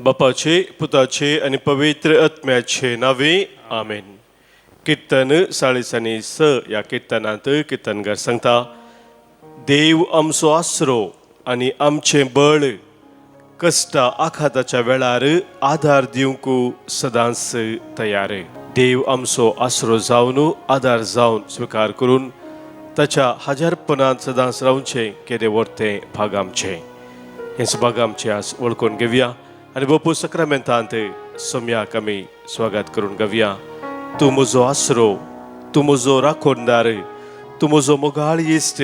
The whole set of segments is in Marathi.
बापाचे पुताचे आणि पवित्र आत्म्याचे नावे आमेन. कीर्तन 46 या कीर्तनांत कीर्तनकार सांगता, देव आमचो आसरो आणि आमचे बळ, कष्टा आघाताच्या वेळार आधार दिवंक सदांच तयार. देव आमचो आसरो जावन आधार जावन स्वीकार करून ताच्या हजारपणात सदांच रावचे केदे वर्ते भाग आमचे. हेच भाग आमचे आज वळखून घेवया आणि बापू सक्रामेंतांत सोम्याक आमी स्वागत करून घेवया. तू म्हजो आसरो, तू म्हजो राखणदार, तू म्हजो मोगाळ इश्ट,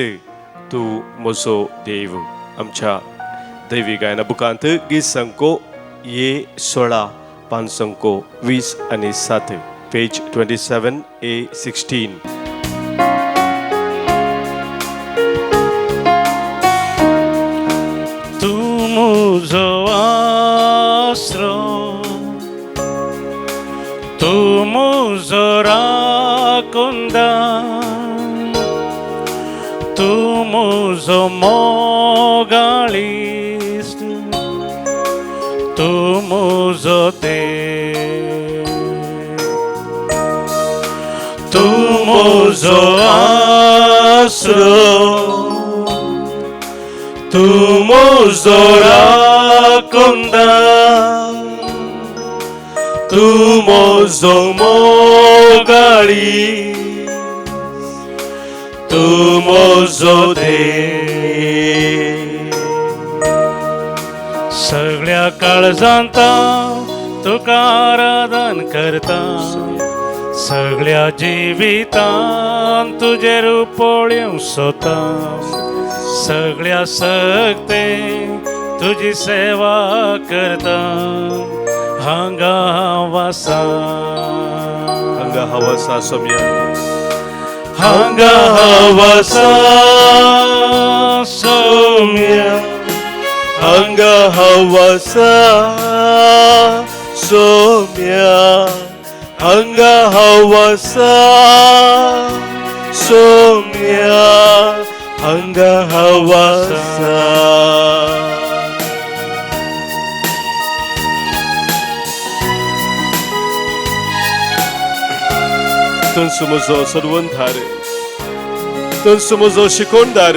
तू म्हजो देव. आमच्या दैवी गायना बुकांत गीत संको ये 16 पान संको 20 आणि 7 पेज 27A16. तू म्हजो आसरो, तू म्हजो राखणदार, तू म्हजो मोगाळ इश्ट, तू म्हजो देव. तू म्हजो आसरो, तू म्हजो राखणदार, तू म्हजो मोगाळ इश्ट, तू म्हजो देव. सगळ्या काळजांत तुका आराधन करता, सगळ्या जिवितांत तुजेर पळोवंक सोदता, सगळ्या सक्ते तुजी सेवा करता. हांगा हांव आसा, हांगा हांव आसा सोम्या, हांगा हांव आसा सोम्या, हांगा हांव आसा सोम्या, हांगा हांव आसा सोम्या, हांगा हांव आसा. तूं म्हजो सर्वंधार, तूं म्हजो शिकोणदार,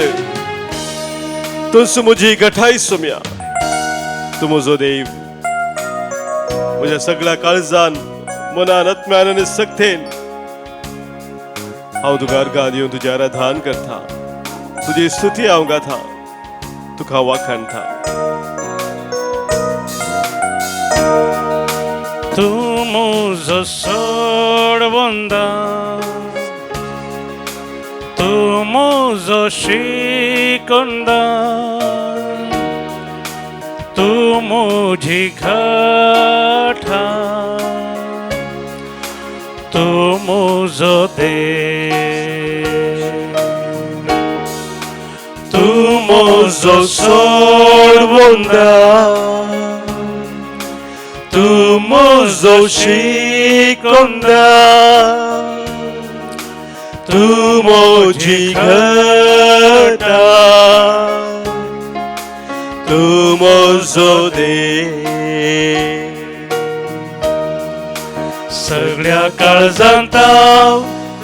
तूं म्हजी गठाई सोम्या, तूं म्हजो देव. म्हज्या सगळ्या काळजान, मनान, आत्म्यान आनी सक्तेन हांव तुका अर्गां दिवन तुजें आराधन करता, तुजी स्तुती हांव गाता, तुका वाखाणटा. तू म्हजो सोडवंदार, तू म्हजो शिकोणदार, तू म्हजी गठाय, तू म्हजो देव. तू म्हजो सोडवंदार, तू म्हजो शिकोणदार, तू म्हजी गठाय, तू म्हजो देव. सगळ्या काळजांत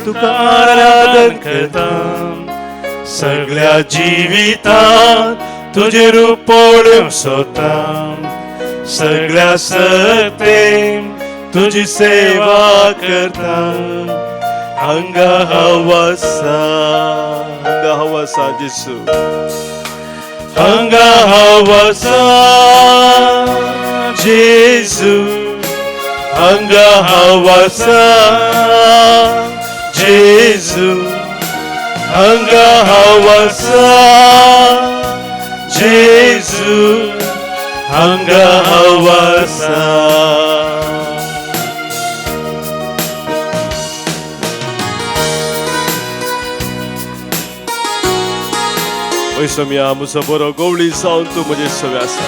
तुका आराधन करता, सगळ्या जिवितांत तुजेर पळोवंक सोदता, सगळ्या सक्तेन तुजी सेवा करता. हांगा हांव आसा, हांगा हांव आसा जेसू, हांगा हांव आसा जेसू, हांगा हांव आसा जेसू, हांगा हांव आसा जेसू, हांगा हांव आसा. ओय सोम्या, म्हजो बरो गवळी जावन तूं म्हजे सवे आसा.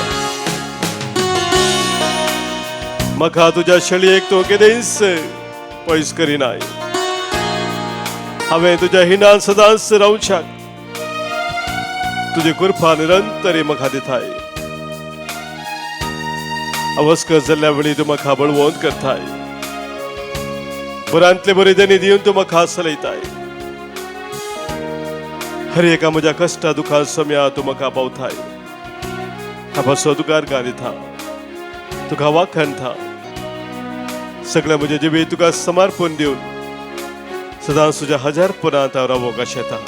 म्हाका तुज्या शेळयेक तूं केदेंच पयस करिनाय. हांवें तुज्या हिनान सदांच रावच्याक तुजी कृपा निरंतर म्हाका दिताय. अवस्कर जाल्ल्या वेळी तुमकां बळवंत करताय, बऱ्यांतले बरे देणी दिवन तुमकां चलयताय. हर एका म्हज्या कश्टा दुखा सम्या तुमकां पावताय. हांव तुकार गायता, तुका वाखणता. सगळ्या म्हजे जिबे तुका समर्पण दिवन सदांच तुज्या हजारपणांत हांव रावोंक आशेता.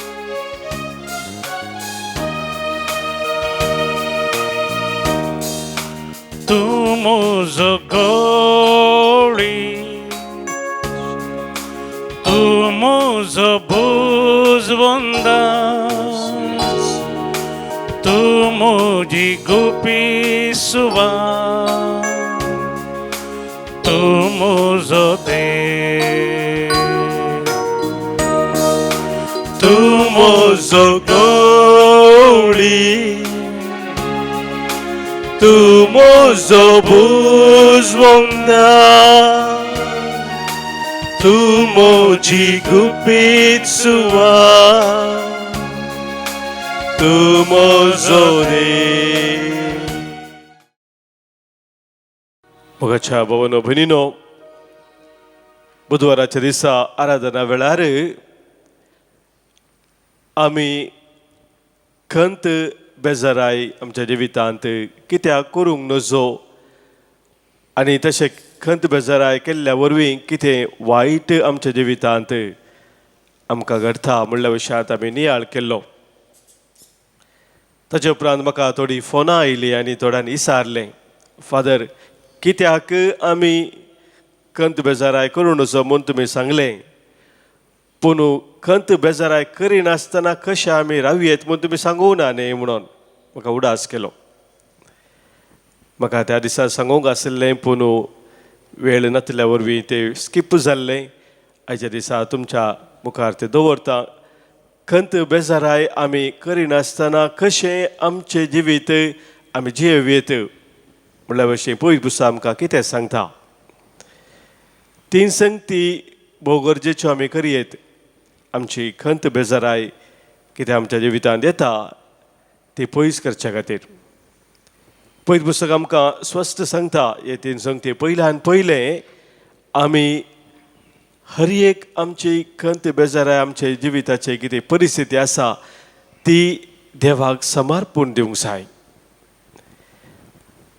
तू म्हजो गवळी, तू म्हजो भुजवंदा, तू म्हजी गुपी सुवात, तू म्हजो देव. तू म्हजो गवळी, तू म्हजो भुजवंदा, तू म्हजी गुपीत सुवात, तू म्हजो देव. मोगाच्या भावांनो भयणींनो, बुधवाराच्या दिसा आराधना वेळार आमी खंत बेजाराय आमच्या जिवितांत कित्याक करूंक नजो आनी तशें खंत बेजाराय केल्ल्या वरवीं कितें वायट आमच्या जिवितांत आमकां घडटा म्हणल्या विशयांत आमी नियाळ केल्लो. ताचे उपरांत म्हाका थोडीं फोनां आयलीं आनी थोड्यांनी विचारलें, फादर कित्याक आमी खंत बेजाराय करूं नजो म्हूण तुमी सांगलें, पूण खंत बेजाराय करिनासतना कशें आमी रावयेत म्हूण तुमी सांगूंक ना न्ही म्हणून म्हाका उडास केलो. म्हाका त्या दिसा सांगूंक आशिल्लें पूण वेळ नासल्या वरवीं तें स्कीप जाल्लें. आयच्या दिसा तुमच्या मुखार तें दवरता. खंत बेजाराय आमी करिनासतना कशें आमचें जिवीत आमी जियेवेत म्हणल्या भशेन पयलीं पुस्तक आमकां कितें सांगता. 3 संगती भोव गरजेच्यो आमी करयेत. आमची खंत बेजाराय कितें आमच्या जिवितांत येता ती पयस करच्या खातीर. पयलीं पुस्तक आमकां स्वस्थ सांगता हे 3 संगती. पयल्यान पयलें आमी हर एक आमची खंत बेजाराय आमचे जिविताची कितें परिस्थिती आसा ती देवाक समर्पण दिवंक जाय.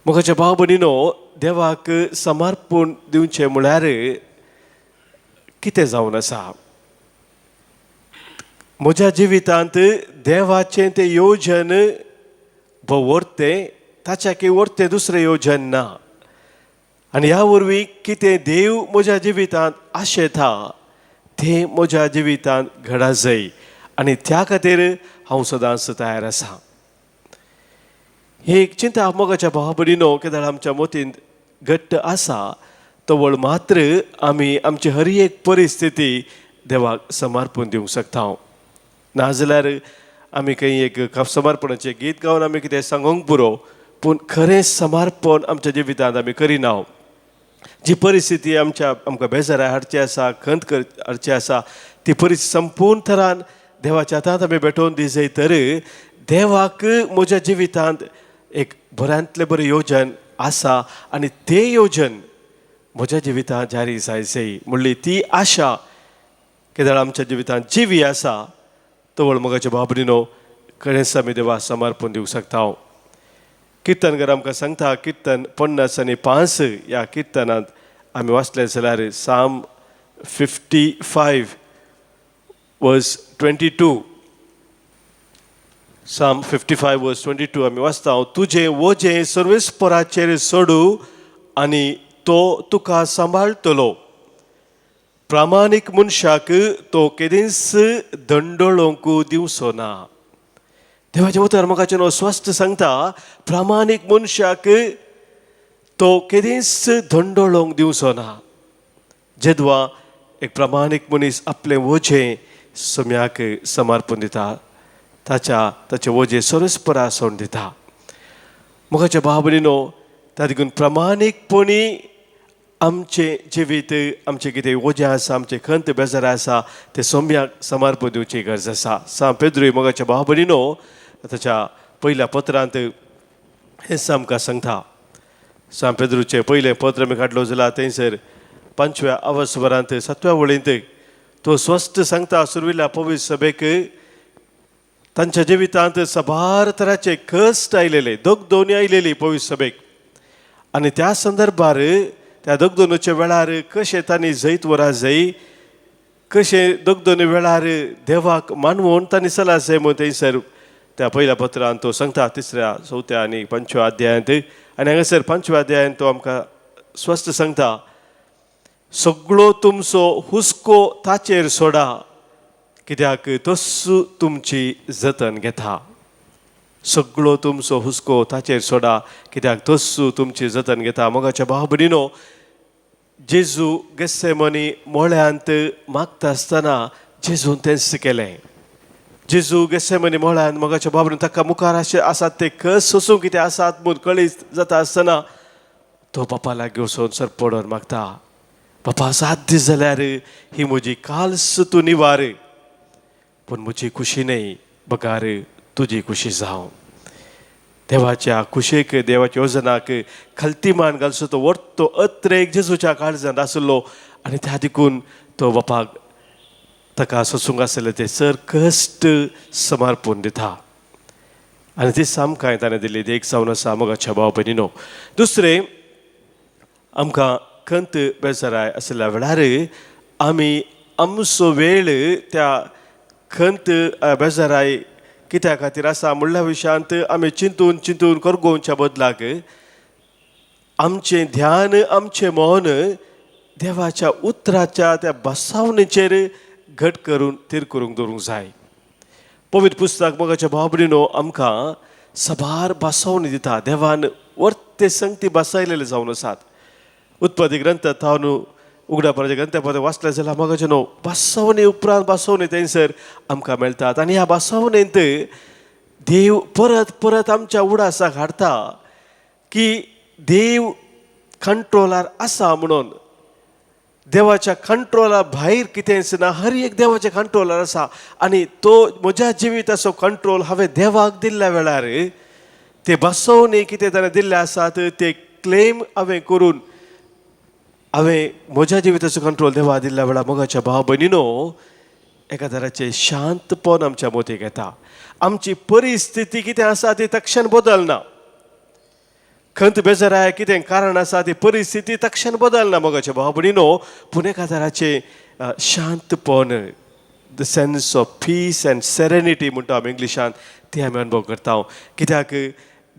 मोगाच्या भाव भयणींनो, देवाक समर्पण दिवचें म्हळ्यार कितें जावन आसा. म्हज्या जिवितांत देवाचें तें योजन वर्तें, ताच्या की वर्तें दुसरें योजन ना. आनी ह्या वरवीं कितें देव म्हज्या जिवितांत आशेता तें म्हज्या जिवितांत घडा जाय आनी त्या खातीर हांव सदांच तयार आसा. ही एक चिंता मोगाच्या भावा भयणींनो केदाळ आमच्या मतींत घट्ट आसा तवळ मात्र आमी आमची हर एक परिस्थिती देवाक समर्पण दिवंक शकता. नाजाल्यार आमी खंय एक समर्पणाचें गीत गावन आमी कितें सांगूंक पुरो, पूण खरें समर्पण आमच्या जिवितांत आमी करिना. जी परिस्थिती आमकां बेजाराय हाडची आसा, खंत हाडची आसा, ती परिस्थिती संपूर्ण तरान देवाच्या हातांत आमी भेटोवन दी जाय. तर देवाक म्हज्या जिवितांत एक बऱ्यांतलें बरें योजन आसा आनी तें योजन म्हज्या जिवितांत जारी जायचें म्हणली ती आशा केदाळ आमच्या जिवितांत जिवी आसा तवळ मोगाच्या भाव भयणींनो खरेंच आमी देवाक समर्पण दिवंक शकता. किर्तनकार आमकां सांगता किर्तन 50 आनी 5 ह्या किर्तनांत आमी वाचलें जाल्यार साम 55 वर्स 22 साम 55 वर्स 22 आमी वाचता. तुजें वजें सर्वेस्पराचेर सोडू आनी तो तुका सांबाळटलो. प्रामाणीक मनशाक तो केदींच दंडोळोंक दिवचो ना. देवाच्या उतर म्हाका स्वस्थ सांगता प्रामाणीक मनशाक तो केदींच दंडोळोंक दिवचो ना. जेदवा एक प्रामाणीक मनीस आपलें वजें सम्याक समर्पण दिता, ताचें वजें सर्वेस्परा सोडून दिता. मोगाच्या भाव भयणींनो, त्या देखून प्रामाणीकपणी आमचें जिवीत आमचें कितें वजें आसा, आमचें खंत बेजार आसा तें सोम्याक समर्पण दिवची गरज आसा. सा पेद्रूय मोगाच्या भाव भयणींनो ताच्या पयल्या पत्रांत हें आमकां सांगता. सांपेद्रूचे पयलें पत्र आमी काडलो जाल्यार थंयसर 5व्या अवस्वरांत 7व्या वळींत तो स्वस्थ सांगता सुरविल्ल्या पवित्र सभेक तांच्या जिवितांत साबार तरांचे कश्ट आयलेले, दोगदोनी आयलेली पवित्र सभेक. आनी त्या संदर्भार त्या दोगदोनूच्या वेळार कशें तांणी जैत वरां जायी, कशें दोगदोनी वेळार देवाक मानवून तांणी चला जाय म्हूण थंयसर त्या पयल्या पत्रांत तो सांगता 3ऱ्या 4थ्या आनी 5व्या अध्यायांत. आनी हांगासर 5व्या अध्यायांत तो आमकां स्वस्थ सांगता, सगळो तुमचो हुस्को ताचेर सोडा, कित्याक तस्सू तुमची जतन घेता. सगळो तुमचो हुस्को ताचेर सोडा, कित्याक तस्सू तुमची जतन घेता. मोगाच्या भाव भयणीनो, जेजू गेत्सेमनी मोळ्यांत मागता आसतना जेजून तेंच केलें. जेजू गेत्सेमनी मोळ्यांत मोगाच्या भाव भयणीनो ताका मुखार अशें आसात ते कस सोसूंक कितें आसात म्हूण कळीत जाता आसतना तो बापा लागीं वचून सरपडोन मागता, बापा साध्य जाल्यार ही म्हजी काल्स तूं निवार, पूण म्हजी खुशी न्ही बगार तुजी खुशी जावं. देवाच्या कुशेक, देवाच्या योजनाक खलतीमान घालचो तो वर्तो अत्रेक जेजूच्या काळजांत आसलो. आनी त्या देखून तो बापाक ताका सोसूंक आसलें ते सर कश्ट समर्पून दिता. आनी ती सामकांय ताणें दिली देख जावन आसा मोगाच्या भाव भयणीनो. दुसरें, आमकां खंत बेजाराय आसल्या वेळार आमी आमचो वेळ त्या खंत बेजाराय कित्या खातीर आसा म्हणल्या विशयांत आमी चिंतून चिंतून करगोवच्या बदलाक आमचें ध्यान, आमचें मन देवाच्या उतराच्या त्या बसावणेचेर घट करून थीर करूंक दवरूंक जाय. पवित्र पुस्तक मोगाच्या भाव भयणीनो आमकां साबार बसावणी दिता. देवान वर्ते संगती बसयलेले जावन आसात. उत्पत्ती ग्रंथांत हांव न्हू उगडापणाच्या ग्रंथापद वाचलें जाल्यार मोगाचें न्हू बसवणे उपरांत बसवणे थंयसर आमकां मेळटात. आनी ह्या बसवणेंत देव परत परत आमच्या उडासाक हाडटा की देव कंट्रोलार आसा म्हणून. देवाच्या कंट्रोला भायर कितेंच ना, हर एक देवाच्या कंट्रोलार आसा. आनी तो म्हज्या जिविताचो कंट्रोल हांवें देवाक दिल्ल्या वेळार ते बसवणे कितें ताणें दिल्ले आसात ते क्लेम हांवें करून हांवें म्हज्या जिविताचो कंट्रोल देवा दिल्ल्या वेळार मोगाच्या भाव भयणीनो एका तराचें शांतपण आमच्या मतीक येता. आमची परिस्थिती कितें आसा ती तक्षण बदलना. खंत बेजाराय कितें कारण आसा ती परिस्थिती तक्षण बदलना मोगाच्या भाव भयणीनो, पूण एका तराचें शांतपण, the sense of peace and serenity म्हणटा आमी इंग्लिशान, ती आमी अनुभव करता. कित्याक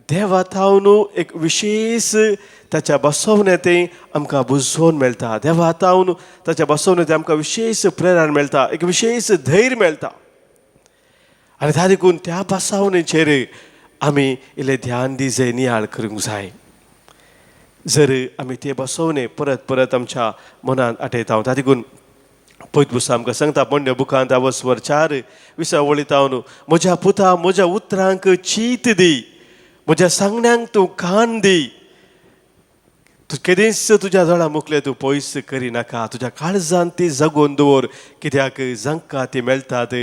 देवात हांव न्हू एक विशेष ताच्या बसवण्यात आमकां बुजवून मेळटा. देवात हांव न्हू ताच्या बसवण्यात आमकां विशेष प्रेरण मेळटा, एक विशेष धैर्य मेळटा. आनी त्या देखून त्या बसवणेचेर आमी इल्लें ध्यान दी जाय, नियाळ करूंक जाय. जर आमी ते बसवणे परत परत आमच्या मनांत आठयता. त्या देखून पयत पुस्तक आमकां सांगता पोरण्या बुकांत अवस्वर 4 वळींत हांव न्हू, म्हज्या पुता म्हज्या उतरांक चीत दी, म्हज्या सांगण्यांक तूं कान दी, तूं केदेंच तुज्या दोळा मुखले तूं पयस करिनाका, तुज्या काळजांत ती जगोवन दवर, कित्याक जांकां ती मेळटात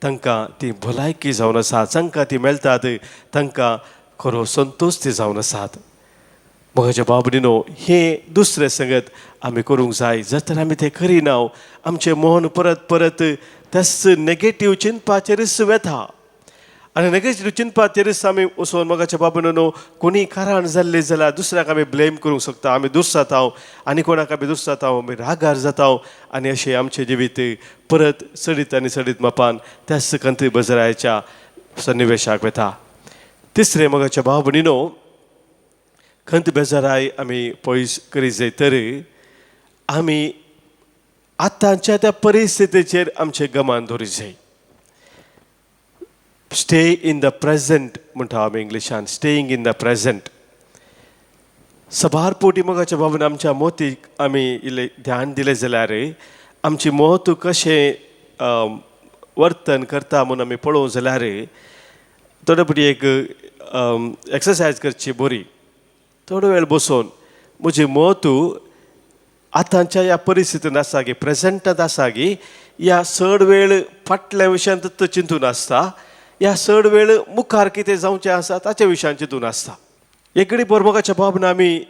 तांकां ती भलायकी जावन आसा, जांकां ती मेळटात तांकां खरो संतोश ती जावन आसात. मोगाच्या भाव भयणीनो, हें दुसरें संगत आमी करूंक जाय. जर तर आमी तें करिना आमचें मन परत परत तेच नेगेटीव चिंतपाचेरच वेता. आनी नेगेटीव चिंतपाचेरच आमी वचून मोगाच्या भाव भयणीनो कोणी कारण जाल्लें जाल्यार दुसऱ्याक आमी ब्लेम करूंक शकता. आमी दुस जाता आनी कोणाक आमी दुस जाता, आमी रागार जाता आनी अशें आमचें जिवीत परत सडीत आनी सडीत मापान त्याच खंत बेजारायच्या सन्निवेशाक वेता. तिसरें मोगाच्या भाव भयणीनो, खंत बेजाराय आमी पयस करीत जाय तर आमी आतांच्या त्या परिस्थितीचेर आमचें गमान दवरीत जाय. स्टे इन द प्रेझंट म्हणटा आमी इंग्लिशान, स्टेईंग इन द प्रेझंट. सबार पोटी मोगाच्या भावान आमच्या मोतीक आमी इल्लें ध्यान दिलें जाल्यार आमची मोत कशें वर्तन करता म्हणून आमी पळोवंक जाल्यार थोडे पटी एक एक्सरसायज करची बरी. थोडो वेळ बसून म्हजी मोत आतांच्या ह्या परिस्थितीन आसा गी, प्रेझंटांत आसा गी, ह्या चड वेळ फाटल्या विशयांत चिंतून आसता, ह्या चड वेळ मुखार कितें जावचें आसा ताच्या विशयान चिंतून आसता. एक घडी मोगाच्या भावना आमी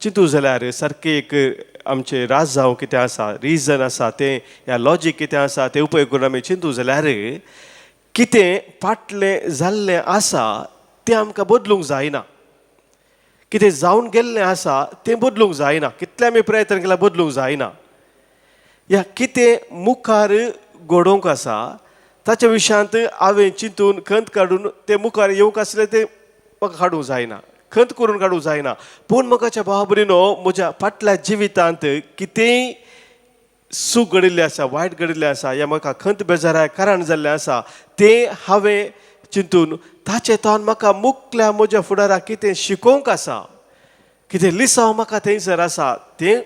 चिंतू जाल्यार सारकें एक आमचे राज जावं कितें आसा, रिजन आसा तें या लॉजीक कितें आसा तें उपयोग करून आमी चिंतू जाल्यार कितें फाटलें जाल्लें आसा तें आमकां बदलूंक जायना. कितें जावन गेल्लें आसा तें बदलूंक जायना. कितले आमी प्रयत्न केला बदलूंक जायना. या कितें मुखार घडोवंक आसा ताच्या विशयांत हांवें चिंतून खंत काडून तें मुखार येवंक आसलें तें म्हाका काडूंक जायना, खंत करून काडूंक जायना. पूण म्हाकाच्या भावा भयणीनो, म्हज्या फाटल्या जिवितांत कितेंय सूख घडिल्लें आसा, वायट घडिल्लें आसा, या म्हाका खंत बेजाराक कारण जाल्लें आसा तें हांवें चिंतून ताचे तोंड म्हाका मुखल्या म्हज्या फुडाराक कितें शिकोवंक आसा, कितें लिसांव म्हाका थंयसर आसा तें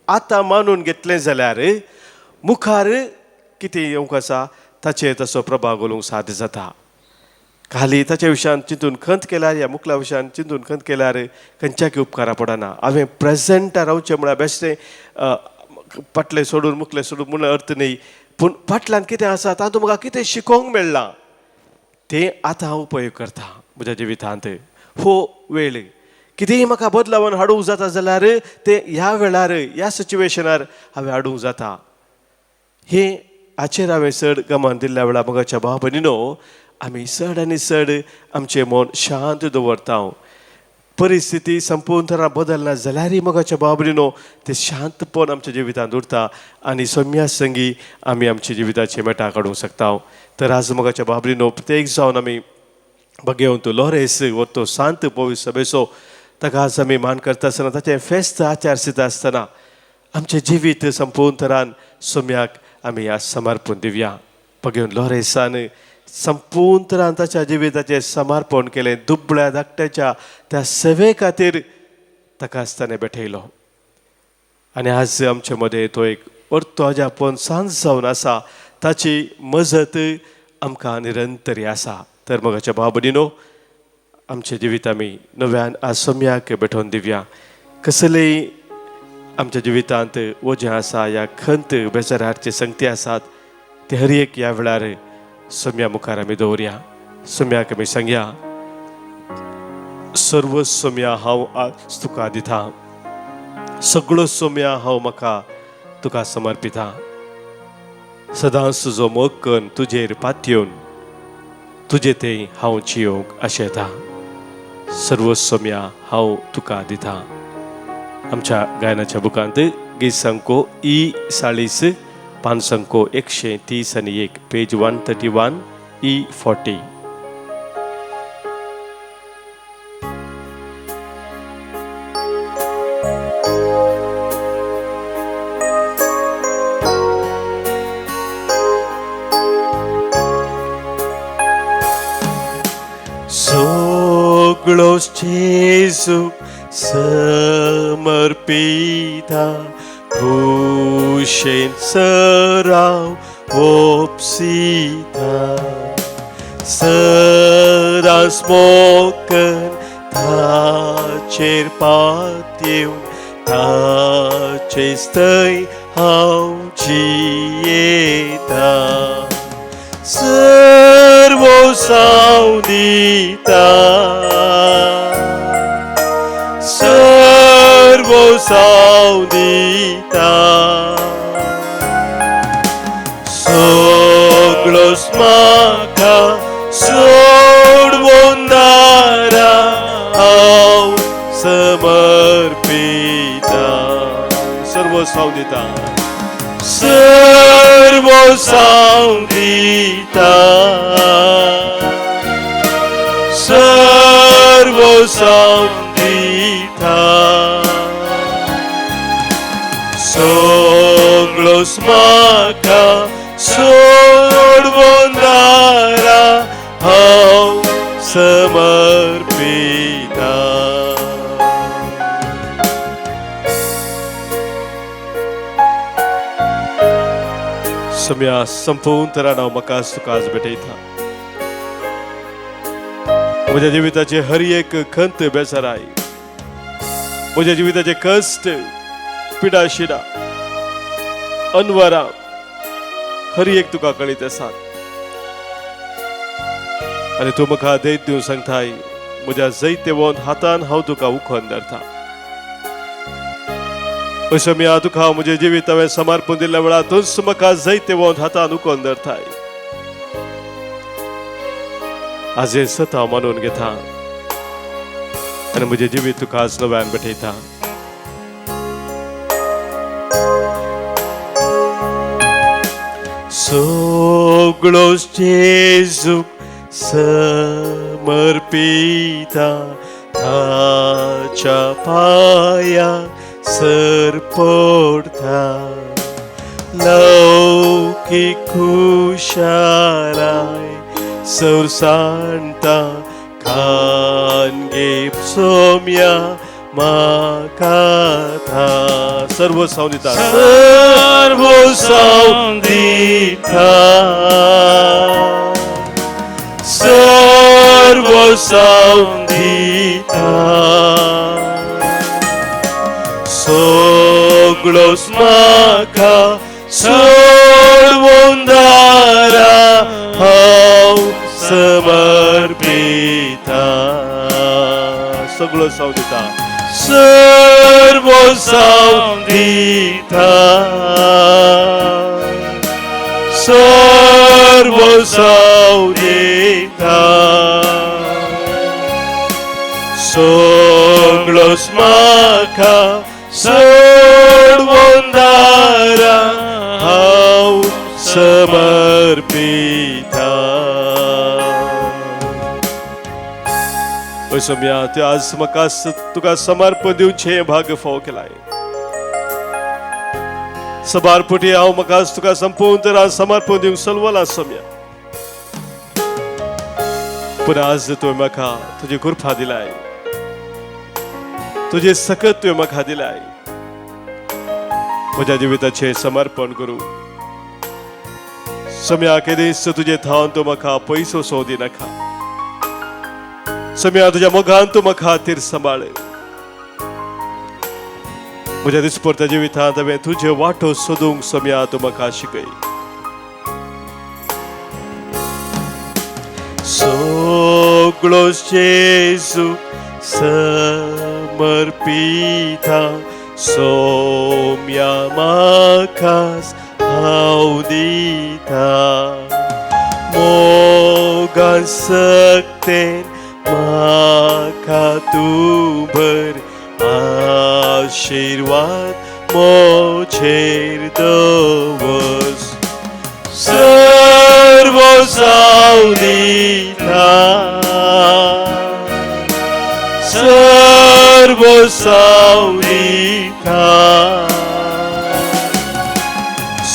आतां मानून घेतलें जाल्यार मुखार कितें येवंक आसा ताचेर तसो प्रभाव घालूंक साध्य जाता. खाली ताच्या विशयान चिंतून खंत केल्यार या मुखल्या विशयान चिंतून खंत केल्यार खंयच्याकय उपकारा पडना. हांवें प्रेझेंटार रावचें म्हळ्यार बेश्टें फाटलें सोडून मुखलें सोडून म्हूण अर्थ न्ही. पूण फाटल्यान कितें आसा तातूंत म्हाका कितें शिकोवंक मेळ्ळां तें आतां हांव उपयोग करतां म्हज्या जिवितांत. हो वेळ कितेंय म्हाका बदलावन हाडूंक जाता जाल्यार तें ह्या वेळार ह्या सिच्युएशनार हांवें हाडूंक जाता. हे हाचेर हांवें चड गमन दिल्ल्या वेळार म्हाकाच्या भाव भयणीनो, आमी चड आनी चड आमचें मन शांत दवरता. परिस्थिती संपूर्ण तरां बदलना जाल्यारय मोगाच्या भाव भयणीनो तें शांतपण आमच्या जिवितांत उरता आनी सौम्या संगी आमी आमच्या जिविताचे मेटा काडूंक शकता. तर आज मोगाच्या भाव भयणीनो, प्रत्येक जावन आमी भगेवन तो लॉरेस वो तो सांत पवित्र सभेचो ताका आज आमी मान करता आसतना ताचें फेस्त आचार सिद्ध आसतना आमचें जिवीत संपूर्ण तरान सौम्याक आमी आज समर्पण दिवया. भगेवन लॉरेसान संपूर्ण तरान ताच्या जिविताचें समर्पण केलें. दुबळ्या धाकट्याच्या त्या सेवे खातीर ताका आसताना भेटयलो आनी आज आमचे मदें तो एक अर्तोजापण सांज जावन आसा. ताची मजत आमकां निरंतरी आसा. तर मोगाच्या भाव भयणीनो, आमचें जिवीत आमी नव्यान आज सौम्याक भेटोवन दिवया. कसलेय आमच्या जिवितांत वजें आसा या खंत बेजाराचे संगती आसात ते हर एक ह्या वेळार सौम्या मुखार आमी दवरया. सौम्याक आमी सांगया, सर्व सौम्या हांव आज तुका दिता, सगळो सौम्या हांव म्हाका तुका समर्पिता. सदांच तुजो मोग करून तुजेर पातयेवन तुजे तें हांव जियोंक आशेता. सर्व सौम्या हांव तुका दिता. आमच्या गायनाच्या बुकांत गीत संको E40 पान संको 131 पेज 131 E40. Soglos Jesu समर्पिता कुशेन सराव ओपसिता. सदांच मोकन ताचेर पातयेवन ताचेच थंय हांव जियेता. सर्व सांव दिता, सर्व सांव दिता. सगळोच म्हाका सोडवून दारा हांव समर्पिता. सर्व सांव दिता, सर्व सांव दिता, सर्व सांव दिता. सगळोच म्हाका सोडवून दारा हांव समर्पिता. सौम्या संपूर्ण तरान हांव म्हाका तुका आज भेटयता. म्हज्या जिविताचे हर एक खंत बेजाराय, म्हज्या जिविताचे कश्ट पिडा शिडा अनवरां हर एक तुका कळीत आसात आनी तूं म्हाका दैत दिवंक सांगताय. म्हज्या जैते वोन हातान हांव तुका उखोवन धरता. अशें मी तुका म्हजें जिवीत हांवें समर्पण दिल्ल्या वेळारूच म्हाका जायते वोंद हातान उखोवन धरताय. आज हें सत हांव मानून घेता आनी म्हजें जिवीत तुका आज नव्यान भेटयता. सगळोच जेजूक समर्पिता ताच्या पांयाक सर पडता. लौकीक खुशालाय सौर सांडटा खानगे सोम्या म्हाका था. सर्व सावनिता सर्व सावनिता सर्व सावनिता सगळोच म्हाका सोडवून दारा हांव समर्पिता. सगळो सावनिता सर्व सावनिता सर्व सावनिता सगळोच म्हाका सोडवून दारा हांव समर्पिता. असम्या ते आज म्हाका तुका समर्पण दिवचें भाग्य फाव केलाय. सबारपटी हांव म्हाका तुका संपूर्ण तरान समर्पण दिवंक सलवला सम्या. पूण आज तुवें म्हाका तुजी कृपा दिलाय, तुजे सकत तुवें म्हाका दिलाय. म्हज्या जिविताचें समर्पण करूं सम्या. केदीस तुजे थावन तूं म्हाका पयसो सोदी नाका सम्या. तुज्या मोगान तूं म्हाका खातीर सांबाळ. म्हज्या दिसपरत्या जिवितांत हांवें तुजे वाटो सोदूंक सम्या तूं म्हाका शिकय. सगळोच जेजू समर्पिता सोम्या म्हाकाच हांव दिता. मोगान सक्तेन म्हाका तूं भर आशीर्वाद मोचेर दवस. सर्व सावनिता सर्व सावनिता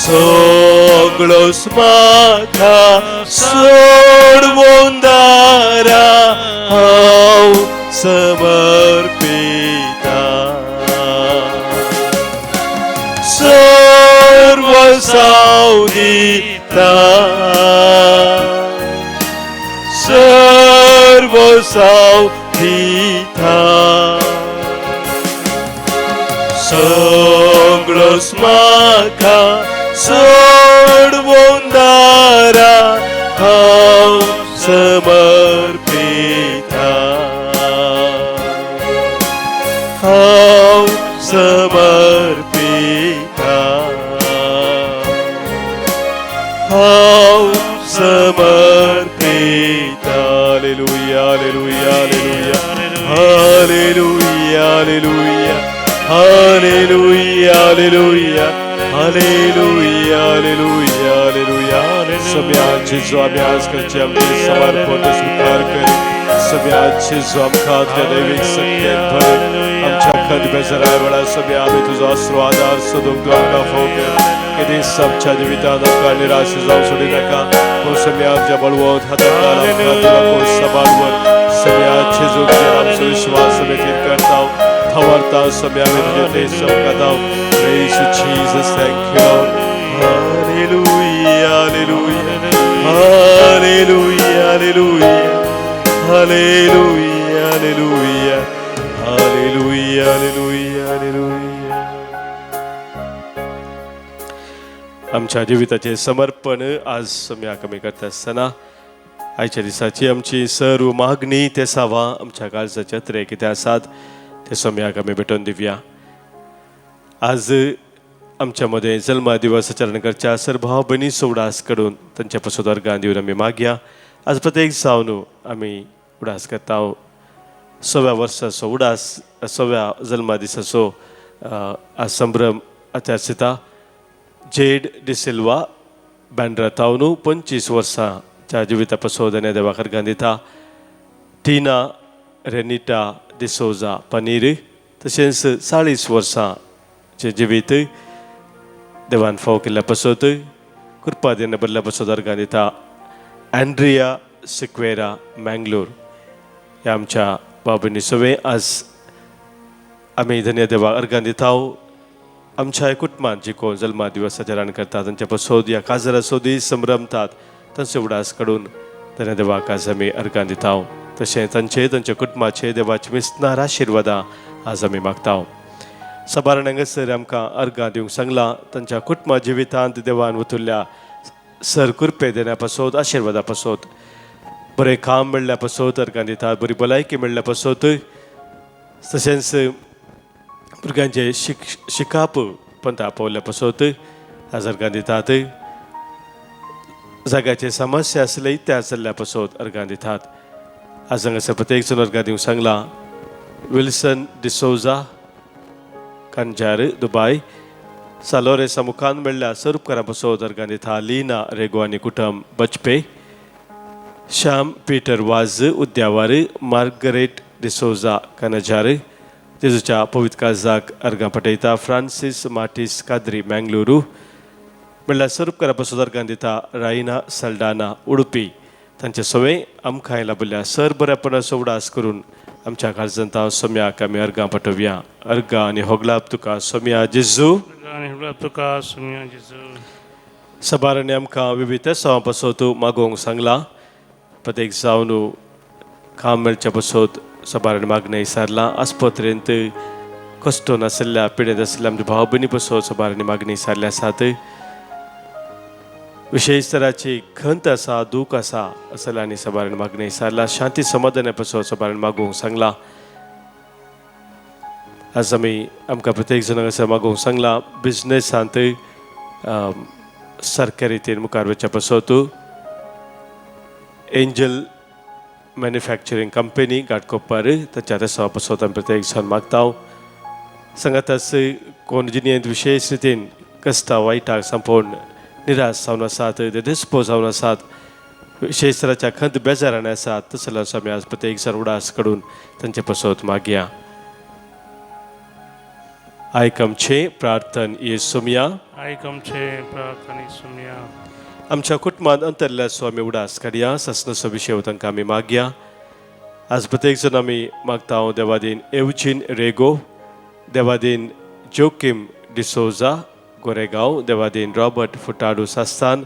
सगळोच म्हाका सोडवून दारा हांव समर्पिता. सर्व सावनिता सर्व सावनिता सगळोच म्हाका सोडवून दारा हांव समर्पिता. हांव समर्पिता. हांव समर्पिता. Hallelujah hallelujah hallelujah hallelujah hallelujah hallelujah hallelujah hallelujah hallelujah hallelujah. सगळ्यांचे जो आम्ही आज करचे आमचे समर्पण स्वीकार करी. सगळ्यांचे जो आमकां त्या दैवीक सत्यान भर आमच्या खंत बेजाराय वेळार सगळे आमी तुजो आस्रो आदार सोदूंक तूं आमकां फाव कर. केदीस आमच्या जिवितांत आमकां निराश जावंक सोडी नाका. पूण सगळ्यांच्या बळवंत हातांतल्यान आमकां तुका कोण सांबाळवर. सगळ्यांचे जो आमचो विश्वास समेतीन करता थावरता सगळे आमी तुजे तेज समकाताव. Praise you, Jesus. Thank you, Lord. Hallelujah, hallelujah, hallelujah, hallelujah, hallelujah, hallelujah, hallelujah, hallelujah, hallelujah. आमच्या जिविताचे समर्पण आज सम्या कमी करता आसतना आयच्या दिसाची आमची सर्व मागणी ते सावा आमच्या काळजाच्या त्रे कितें आसात ते सम्याक आमी भेटोवन दिवया. आज आमच्यामध्ये जल्मा दिवस आचरण करच्या सर्व भाव बहिणी सोवडास कडून त्यांच्यापासून अर्गां दिवन आमी मागया. आज प्रत्येक जावन आमी उडास करता. 6व्या वर्साचो उडास 6व्या जल्मा दिसाचो आज संभ्रम आचरता. जेड डिसिल्वा बँड्रा तावन 25 वर्सांच्या जिविता पासून देण्या देवाक अर्गां दिता. टीना रेनिटा डिसोजा पनीर तशेंच 40 वर्सांचे जिवीत देवान फाव केल्ल्या पासत कृपा देण्या बदल्या पासत अर्गां दिता. अँड्रिया सिक्वेरा मँगलोर ह्या आमच्या बाबींनी सवे आज आमी धन्य देवाक अर्गां दिता. आमच्या कुटुंबात जी कोण जल्मा दिवस आचरण करतात तांच्या पासत ह्या काजराचो दीस संभ्रमतात तांचे उडास कडून धन्य देवाक आज आमी अर्गां दिता. तशें तांच्या कुटुंबाचे देवाची मिसनार आशिर्वादां आज आमी मागता. सबारण हांगासर आमकां अर्गां दिवंक सांगला. तांच्या कुटुंबा जिवितांत देवान वतुल्ल्या सर कृपे देण्या पासत आशिर्वादा पासत बरें काम मेळ्ळ्या पासत अर्गां दितात. बरी भलायकी मेळ्ळ्या पासत तशेंच भुरग्यांचे शिकाप पंथा पावल्या पासत आज अर्गां दितात. जाग्याचे समस्या आसले त्या चल्ल्या पासत अर्गां दितात. आज हांगासर प्रत्येक जण अर्गां दिवंक सांगला. विल्सन डिसोजा कंजार दुबय सालोरेसा मुखान मेळ्ळ्या सर उपकारां पासत अर्गां दिता. लीना रेगो आनी कुटुंब बचपे. श्याम पीटर वाज उद्यावार. मार्गरेट डिसोजा कनजार जेजूच्या पवित्र काळजाक अर्गां पठयता. फ्रांसीस मार्टिस काद्री मँगलुरू म्हणल्यार सर उपकारां पासत अर्गां दिता. रायना सल्डाना उडुपी तांचे सवे आमकां लाभल्या सर बऱ्यापणाचो उडास करून आमच्या काळजांत सोम्याक आमी अर्गां पठोवया. अर्गां आनी होगलाप तुका सोम्या जेजू. तुका सोम्या जेजू. सबारांनी आमकां विविध सवां पासत मागोवंक सांगला. प्रत्येक जावन काम मेळच्या पासत सबारांनी मागणें विचारला. आस्पत्रेंत कश्ट नाशिल्ल्या पिडेंत आशिल्ल्या आमच्या भाव भयणी पासत सबारांनी मागणी विचारल्या आसात. विशेष तराची खंत आसा दूख आसा असल्यानी सबारांनी मागणी विचारला. शांती समाधाना पासत सबारांनी मागोवंक सांगला. आज आमी आमकां प्रत्येक जणांक असं मागोवंक सांगला. बिजनेसांत सारक्या रितीन मुखार वचच्या पासत एंजल मॅन्युफॅक्चरींग कंपनी घाटकोपर ताच्या रसा पासत आमी प्रत्येक जण मागता. सांगाताच कोण जिणेंत विशेष रितीन कश्टा वायटाक संपूर्ण निराश जावन आसात डिस्पोज जावन आसात विशेष तराच्या खंत बेजारांनी आसात तसलेच आमी आज प्रत्येक जण उडास कडून तांचे पासत मागया. आयकमचे प्रार्थन येसुमिया. आयकमचे प्रार्थन येसुमिया. आमच्या कुटुंबात अंतरल्याचो आमी उडास काडया. ससनसो विशय तांकां आमी मागया. आज प्रत्येक जण आमी मागता. देवादीन एवजीन रेगो. देवादीन जोकिम डिसोजा गोरेगांव. देवादीन रॉबर्ट फुटाडू सास्तान.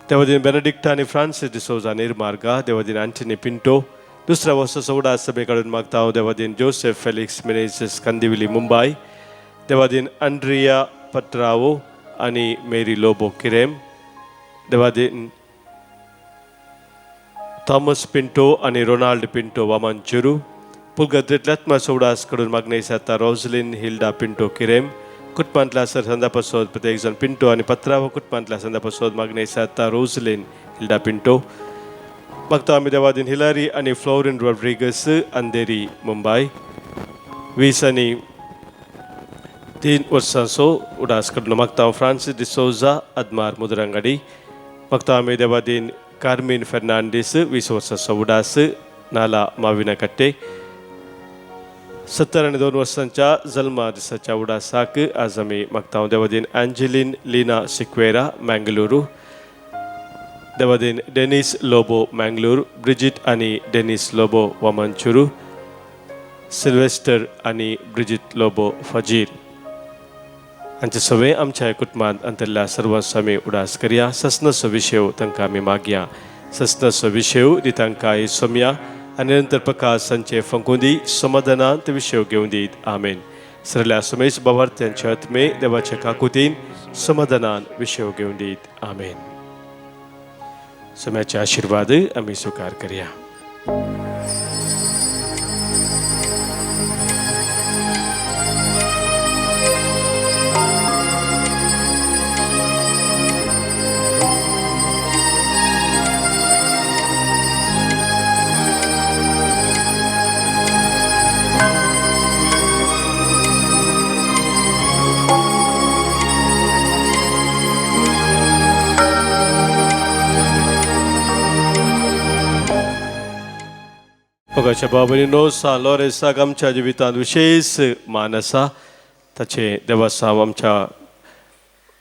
देवादीन बेनेडिक्टा आनी फ्रांसीस डिसोजा निर्मार्गा. देवादीन अँटनी पिंटो. दुसऱ्या वर्साचो उडास सभे काडून मागता. देवादीन जोसेफ फेलिक्स मिनेझस कंदिवली मुंबय. देवादीन अँड्रिया पट्रावो आनी मेरी लोबो किरेम. देवादीन थॉमस पिंटो आनी रोनाल्ड पिंटो वामांचुरू. पुलगद्रेंतल्यात्माचो उडास कडून मागणी विचारता. रोझलिन हिल्डा पिंटो किरेम. कुटुंबांतल्या सर संदा पासत प्रत्येक जण पिंटो आनी पत्रावो कुटुंबांतल्या संदा पासत मागणी विचारता. रोझलिन हिल्डा पिंटो. मागता आमी देवादीन हिलारी आनी फ्लोरिन रॉड्रिगस अंधेरी मुंबय. 20 आनी 3 वर्सांचो उडास कडून मागता. फ्रांसीस डिसोजा अदमार मुद्रंगाडी. मागता आमी देवादीन कार्मिन फेर्नांडीस 20 वर्सांचो उडास नाला माविना कट्टे. 70 आनी 2 वर्सांच्या जल्मा दिसाच्या उडासाक आज आमी मागता. देवादीन एंजेलिन लिना सिक्वेरा मँगलुरू. देवादीन डेनिस लोबो मँगलूर. ब्रिजिट आनी डेनिस लोबो वामांचुरू. सिल्वेस्टर आनी ब्रिजिट लोबो फजीर हांचे सवे आमच्या कुटुंबांत अंतरल्या सर्वांस आमी उडास करया. ससनसो विशय तांकां आमी मागया. ससनसो विशय दी तांकां येसुमिया आनी निरंतर प्रकाश सांचे फंकुंदी समाधानांत विशय घेवन दीत. आमेन. सरल्या सुमेश बावार्थ्यांचे आत्मे देवाचे काकुतीन समाधानान विशय घेवन दीत. आमेन. सोम्याचे आशीर्वाद आमी स्वीकार करया. मोगाच्या बाबतीनो सालोरेसाक आमच्या जिवितांत विशेष मान आसा. ताचे देवासांव आमच्या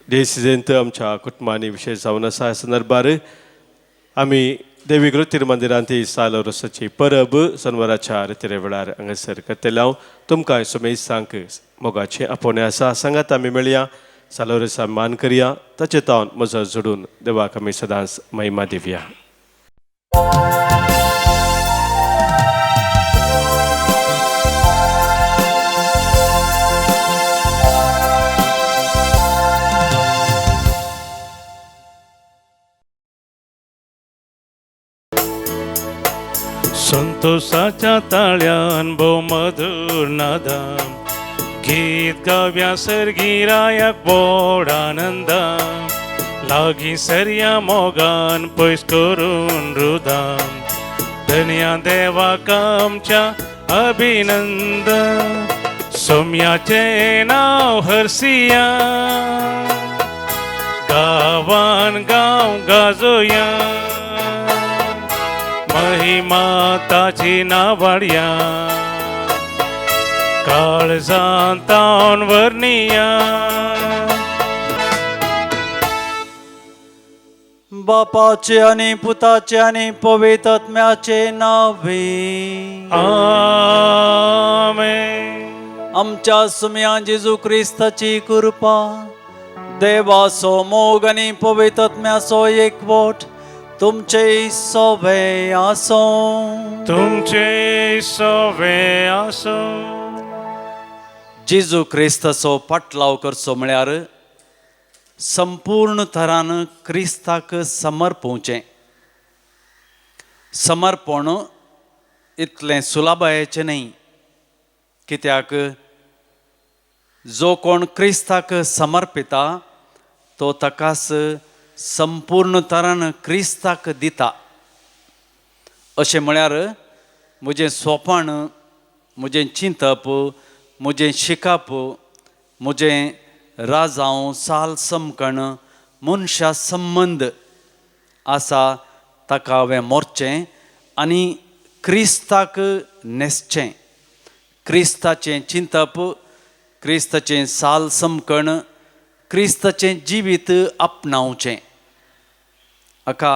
देसिजेंत आमच्या कुटुंबांनी विशेष जावन आसा. ह्या संदर्भार आमी देवी कृतीर मंदिरांत ही सालोरसाची परब शनिवाराच्या रितीरे वेळार हांगासर करतले. हांव तुमकां सुमेसांक मोगाचे आपोवणे आसा. सांगात आमी मेळया, सालोरसा मान करया. ताचे तावन म्हजो जोडून देवाक आमी सदांच महिमा दिवया. संतोषाच्या ताळ्यान भोव मधुर नादाम गीत गाव्या सर्गिरायाक बोड आनंदा लागी सर्या मोगान पयस करून रुदाम धन्या देवाक आमच्या अभिनंद सोम्याचे नाव हरसिया गावान गांव गाजोया महिमा ताची नावाडया काळजांत तावन वर्णिया. बापाचे आणि पुताचे आणि पवित्र आत्म्याचे नावे आमेन. आमच्या सुम्या जेजू ख्रिस्ताची कृपा देवाचो मोग आणि पवित्र आत्म्याचो एकवट तुमचे सोबे आसो. तुमचे सोवे आसो. जेजू ख्रिस्ताचो पाटलाव करचो म्हळ्यार संपूर्ण तरान क्रिस्ताक समर्पोवचें. समर्पण इतलें सुलभायेचें न्ही, कित्याक जो कोण क्रिस्ताक समर्पिता तो ताकाच संपूर्ण तरान क्रिस्ताक दिता. अशें म्हळ्यार म्हजें सोपान, म्हजें चिंतप, म्हजें शिकप, म्हजें राजांव साल समकण मनशा संबंद आसा ताका हांवें मोरचें आनी क्रिस्ताक न्हेसचें. क्रिस्ताचें चिंतप, क्रिस्ताचें साल समकण, क्रिस्ताचें जिवीत आपणावचें. हाका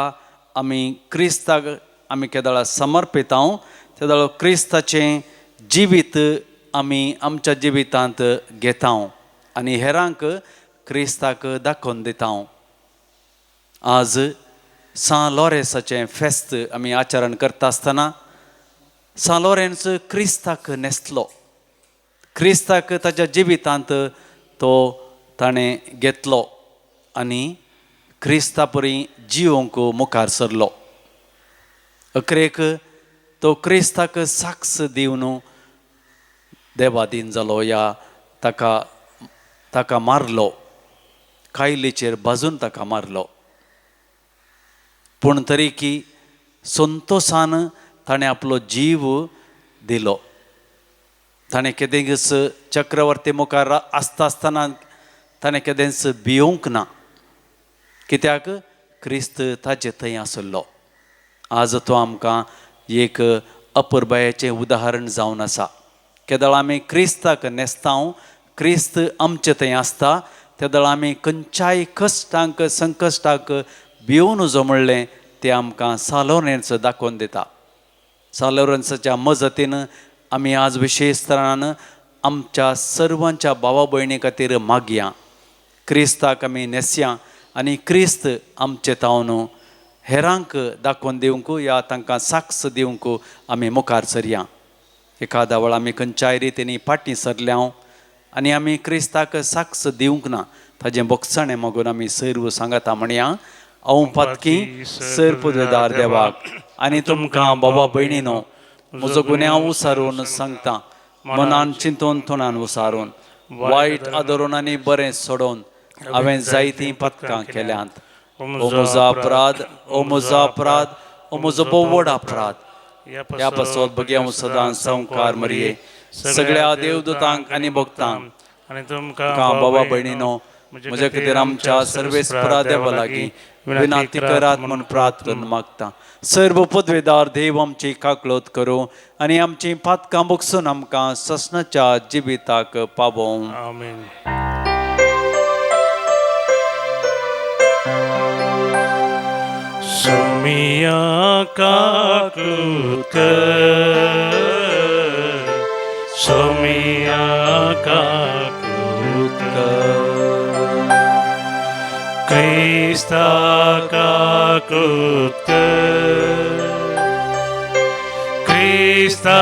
आमी क्रिस्ताक आमी केदळा समर्पितांव, तेदळो क्रिस्ताचें जिवीत आमी आमच्या जिवितांत घेतांव आनी हेरांक क्रिस्ताक दाखोवन दितांव. आज सान लॉरेन्साचें फेस्त आमी आचरण करता आसतना सान लॉरेन्स क्रिस्ताक न्हेसलो. क्रिस्ताक ताच्या जिवितांत तो ताणें घेतलो आनी क्रिस्ता परी जिवंक मुखार सरलो. अखेरेक तो क्रिस्ताक साक्ष दिवन देवादीन जालो. या ताका मारलो, कायलेचेर बाजून ताका मारलो. पूण तरीकी संतोशान ताणें आपलो जीव दिलो. ताणें केदेंच चक्रवर्ती मुखार आसता आसतना ताणें केदेंच भिवूंक ना, कित्याक क्रिस्त ताचे थंय आसलो. आज तो आमकां एक अपुरबायेचें उदाहरण जावन आसा. केदळ आमी क्रिस्ताक न्हेसतांव, क्रिस्त आमचे थंय आसता, तेदळ आमी खंयच्याय कश्टांक संकश्टांक भिवून नजो म्हणलें तें आमकां सान लॉरेन्स दाखोवन दिता. सान लॉरेन्साच्या मजतीन आमी आज विशेश तरान आमच्या सर्वांच्या भावा भयणी खातीर मागया. क्रिस्ताक आमी न्हेसया आनी क्रिस्त आमचे तावन हेरांक दाखोवन दिवंक या तांकां साक्ष दिवंक आमी मुखार सरया. एखाद्या वेळा आमी खंयच्याय रितीनी फाटीं सरल्या आनी आमी क्रिस्ताक साक्ष दिवंक ना, ताजें बोगसाणें मागून आमी सर्व सांगता म्हणया. हांव पातकी सर पुजेदार देवाक आनी तुमकां बाबा भयणीनो म्हजो गुन्यांव उसारून सांगता. मनान चिंतून तोंडान उसारून वायट आदरून आनी बरें सोडोवन हांवें जायतीं पथकां केल्यांत. ओ म्हजो अपराध, ओ म्हजो अपराध, ओ म्हजो बोवड अपराध. ह्या पासत बगे हांव सदां संवकार मरये सगळ्या देवदूतांक आनी भक्तांक आणि तुमकां बाबा भयणीनो म्हज्या खातीर आमच्या सर्वेस पुराद्यावा लागीं विनाती करात म्हूण प्रार्थना मागता. सर्व पदवेदार देव आमची काकळत करूं आनी आमची पातकां बगसून आमकां ससनाच्या जिविताक पावों. आमीन. सोमिया काकळत कर, सोमिया काकळत कर, क्रिस्ता काकळत कर, क्रिस्ता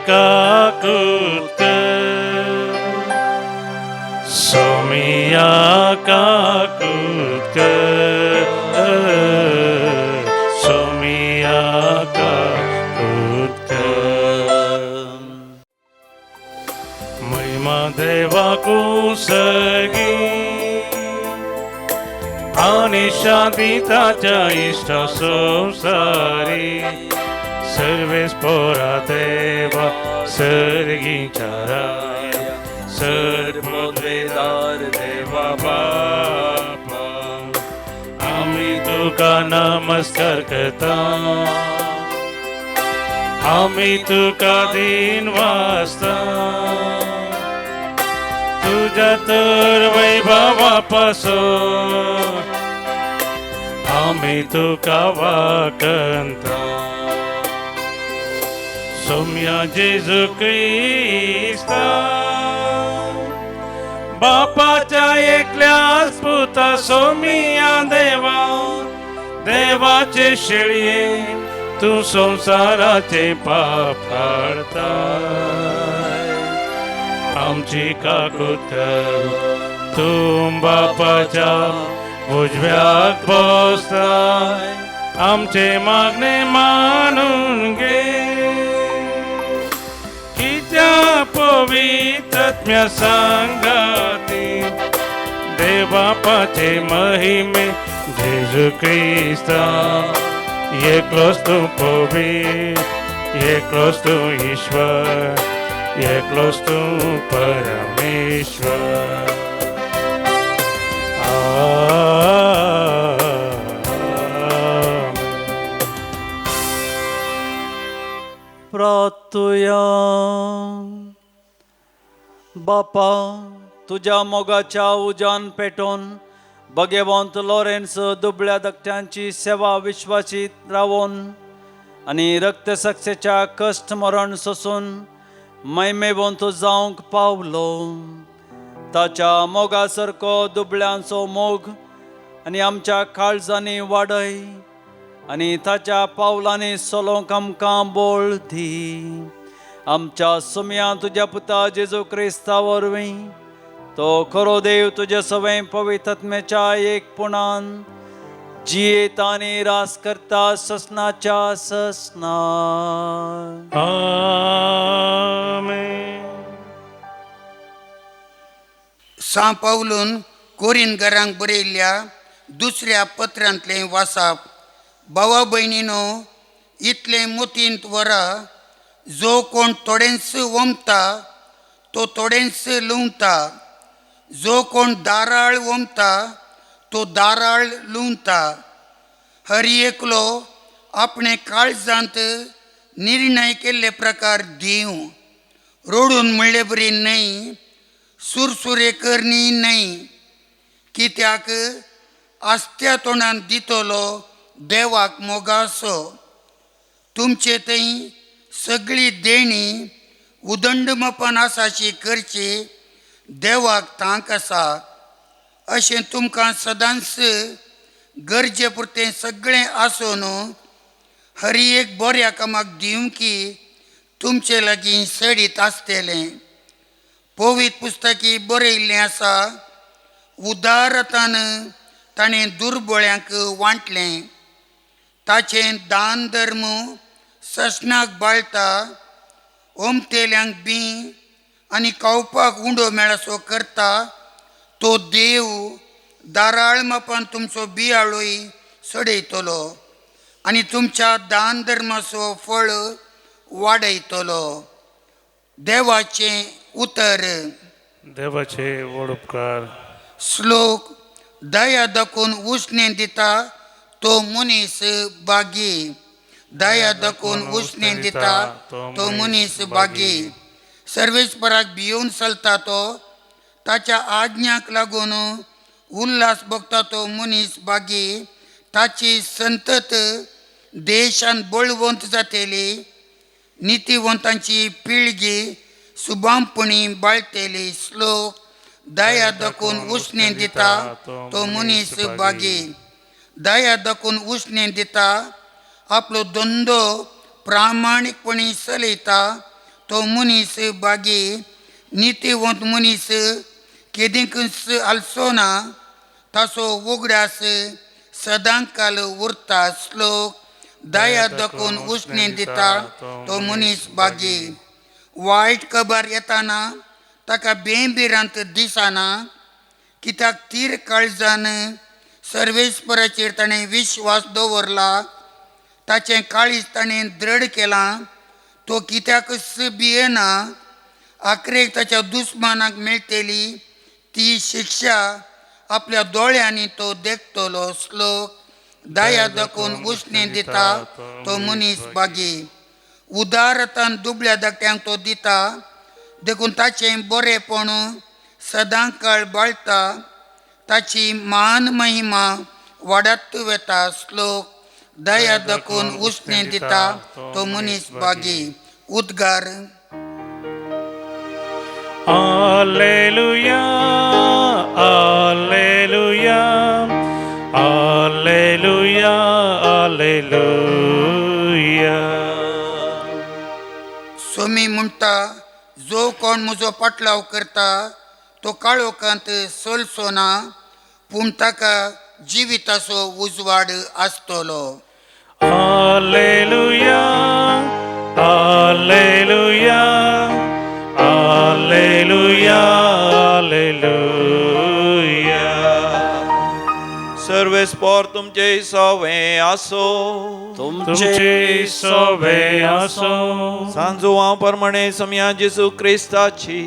काकळत कर, सोमिया काकळत कर, सोमिया काकळत कर. महिमा देवाकू सगी आणि शांती ताच्या इष्ट संसारी सर्वेस पोरा देवा सर्गीच्या राया सर्वोद्वेदार देवा बापा आम्ही तुका नमस्कार करता, आम्ही तुका दिन वाजता तुझ्या तर वैभवापासून आम्ही तुका वाकंता. सोम्या जेजू क्रिस्ता बापाच्या एकल्याच पुता सोमिया देवा, देवाचे शेळये तू संसाराचे पाप काढता. आमची काकूत कर तू बापाच्या उजव्याक बसताय, आमचे मागणे मानून घे की त्या पवित्रात्म्या सांगाती देवबापाचे महिमे जेजू क्रिस्ता एकलोच तू पवित्र, एकलोच तू ईश्वर, एकलोच तू परमेश्वर. प्रार्थुया. बापा, तुझ्या मोगाच्या उजान पेटोवन भगवंत लॉरेन्स दुबळ्या धाकट्यांची सेवा विश्वासीत रावून आनी रक्तसाक्षीच्या कश्ट मरण सोसून मैमेवंत जावंक पावलो. ताच्या मोगा सारको दुबळ्यांचो मोग आनी आमच्या काळजांनी वाडय आनी ताच्या पावलांनी चलोवंक आमकां बळ दी. आमच्या सुमया तुज्या पुता जेजू क्रिस्ता वरवीं तो खरो देव तुजे सवय पवित्रात्म्याच्या एकपुणान जियेता आनी रास करता ससनाच्या ससना. आमेन. सा पावलून कोरिंदकारांक बरयल्ल्या दुसऱ्या पत्रांतले वाचप. भावा भयणीनो, इतले मोतींत वरा जो कोण थोडेंच वमता तो थोडेंच लुंवता, जो कोण दाराळ वमता तो दाराळ लुंवता. हर एकलो आपणे काळजांत निर्णय केल्ले प्रकार दिव. रोडून म्हणले बरी न्हय, सुरसुरे करनी न्हय. कित्याक आस्त्या तोंडान दितलो देवाक मोगासो. तुमचे थंय सगळी देणी उदंडमपण आसाची करची देवाक तांक आसा. अशें तुमकां सदांच गरजे पुरतें सगळें आसून हर एक बऱ्या कामाक दिवंकी तुमचे लागीं सडीत आसतलें. पवित्र पुस्तकी बरयल्लें आसा, उदारतान ताणें दुर्बळ्यांक वांटलें. ताचें दान धर्म ससनाक बाळटा, ओमतेल्यांक बी आनी खावपाक उंडो मेळसो करता. तो देव दाराळ मापान तुमचो बियाळोय सडयतलो आनी तुमच्या दान धर्माचो फळ वाडयतलो. देवाचें उतर. देवाचे व्हड उपकार. श्लोक दया दाखवून उसने दिता तो मनीस बागी. दया दाखवून उसने दिता तो मनीस बागी. सर्वेस्पराक भिवून चलता तो, ताच्या आज्ञाक लागून उल्हास भोगता तो मनीस बागी. ताची संतत देशान बळवंत जातेली. नीतिवंतांची पिळगी सुबामपणी बाळतेली. श्लोक दया दाखवून उसने दिता तो मनीस बागी. दया दाखवून उसने दिता, आपलो धंदो प्रामाणिकपणी चलयता तो मनीस बागी. नीतिवंत मनीस केदींकच आलसो ना, ताचो उगडास सदांकाल उरता. श्लोक दया दाखवून उसने दिता तो मनीस बागी. वायट खबर येताना ताका बेंबिरांत दिसना, कित्याक तीर काळजान सर्वेस्पराचेर ताणें विश्वास दवरला. ताचें काळीज ताणें दृढ केलां. तो कित्याकच भियेना. आखरेक ताच्या दुस्मानाक मेळटली ती शिक्षा आपल्या दोळ्यांनी तो देखतलो. श्लोक दया दाखवून उसने दिता तो मनीस बागी. उदारतान दुबळ्या धाकट्यांक तो दिता, देखून ताचें बरेपण सदां काळ बाळटा. ताची मान महिमा वाडत वेता. श्लोक दया दाखवून उसने दिता तो मनीस बागी. उद्गार Alleluia, Alleluia, Alleluia, Alleluia. Somi म्हणटा, जो कोण म्हजो पाटलाव करता तो काळोखांत चलचो ना, पूण ताका जिविताचो उजवाड आसतलो. Alleluia, Alleluia, Alleluia, Alleluia. सर्वेस्पर तुमचे सवे आसो. तुमचे सवे आसो. सांजोवा प्रमाणे समया जेसू क्रिस्ताची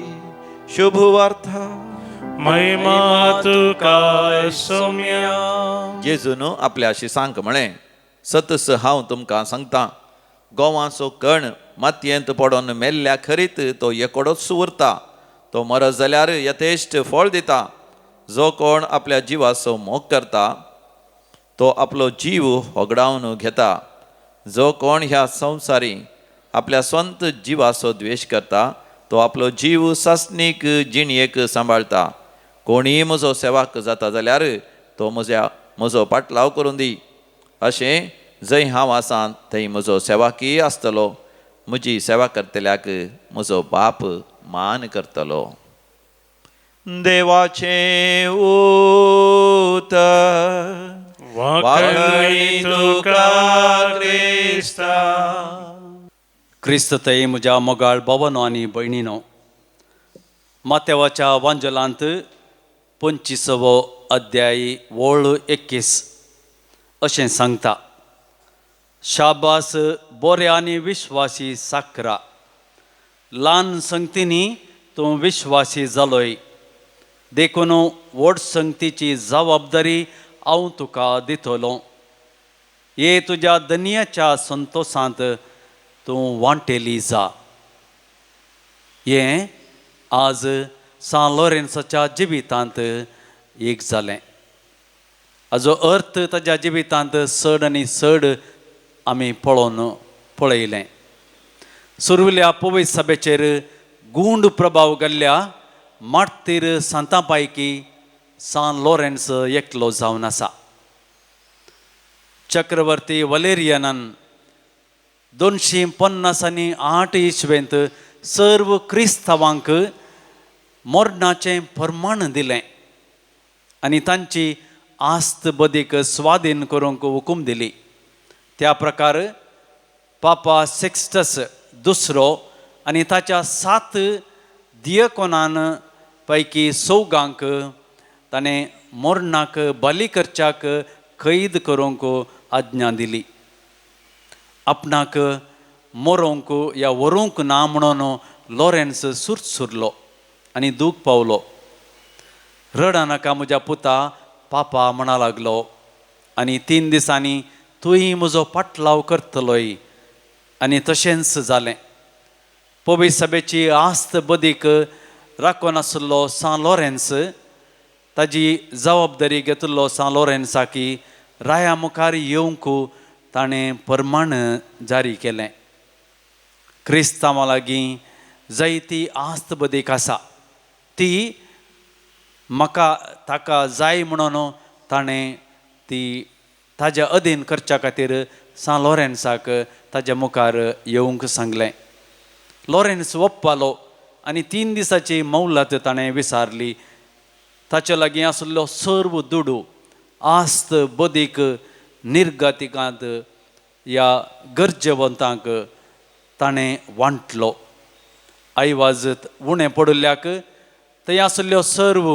शुभ वार्ता. महिमा तुका सौम्या. जेजून आपल्या शिसांक म्हळें, सतस हांव तुमकां सांगता, गोवाचो कण मातयेंत पडोन मेल्ल्या खरीत तो एकोडोच उरता. तो मरत जाल्यार यथेश्ट फळ दिता. जो कोण आपल्या जिवाचो मोग करता तो आपलो जीव होगडावन घेता. जो कोण ह्या संवसारी आपल्या स्वंत जिवाचो द्वेश करता तो आपलो जीव सासणीक जिणयेक सांबाळटा. कोणीय म्हजो सेवाक जाता जाल्यार तो म्हजो पाटलाव करून दी. अशें जंय हांव आसां थंय म्हजो सेवाकीय आसतलो. म्हजी सेवा करतल्याक म्हजो बाप मान करतलो. देवाचें उतर वाखणी तुका क्रिस्ता. क्रिस्ततय म्हज्या मोगाळ भावांनो आनी भयणीनो, मातेवाच्या वांजलांत 25वो अध्याय वळ 21 अशें सांगता, शाबास बरे आनी विश्वासी साकरा. ल्हान संगतींनी तूं विश्वासी जालोय, देखून व्हड संगतीची जबाबदारी हांव तुका दितलो. हे तुज्या दनयाच्या संतोशांत तूं वांटेली जा. हें आज सान लॉरेन्साच्या जिवितांत एक जालें. हाजो अर्थ ताच्या जिवितांत चड आनी चड आमी पळयलें. सुरविल्ल्या पवित्र सभेचेर गूंड प्रभाव घाल्ल्या मार्तीर सांतां पैकी सान लॉरेन्स एकलो जावन आसा. चक्रवर्ती वलेरियनान 258 इस्वेंत सर्व क्रिस्तांवांक मरणाचें फर्माण दिलें आनी तांची आस्त बदीक स्वाधीन करूंक हुकूम दिली. त्या प्रकार पापा सिक्स्टस दुसरो आनी ताच्या 7 दियकोनान पैकी 4गांक ताणें मरणाक बली करच्याक कैद करूंक आज्ञा दिली. आपणाक मरोंक या व्हरूंक ना म्हणून लॉरेन्स सुरलो आनी दूख पावलो. रडा नाका म्हज्या पुता पापा म्हणा लागलो आनी 3 दिसांनी तूंय म्हजो पाटलाव करतलोय. आनी तशेंच जालें. पवित्र सभेची आस्त बदीक राखून आशिल्लो सान लॉरेन्स ताजी जबाबदारी घेतिल्लो सान लॉरेन्साकी राया मुखार येवंक ताणें परमाण जारी केलें. क्रिस्तांवां लागीं जायती आस्त बदीक आसा ती म्हाका ताका जाय म्हणून ताणें ती ताज्या अधीन करच्या खातीर सान लॉरेन्साक ताज्या मुखार येवंक सांगलें. लॉरेन्स ओप्पालो आनी 3 दिसाची मौलात ताणें विसारली. ताचे लागीं आशिल्लो सर्व दुडू आस्त बदीक निर्गतिकांत ह्या गरजेवंतांक ताणें वांटलो. आयवाजत उणें पडिल्ल्याक थंय आशिल्ल्यो सर्व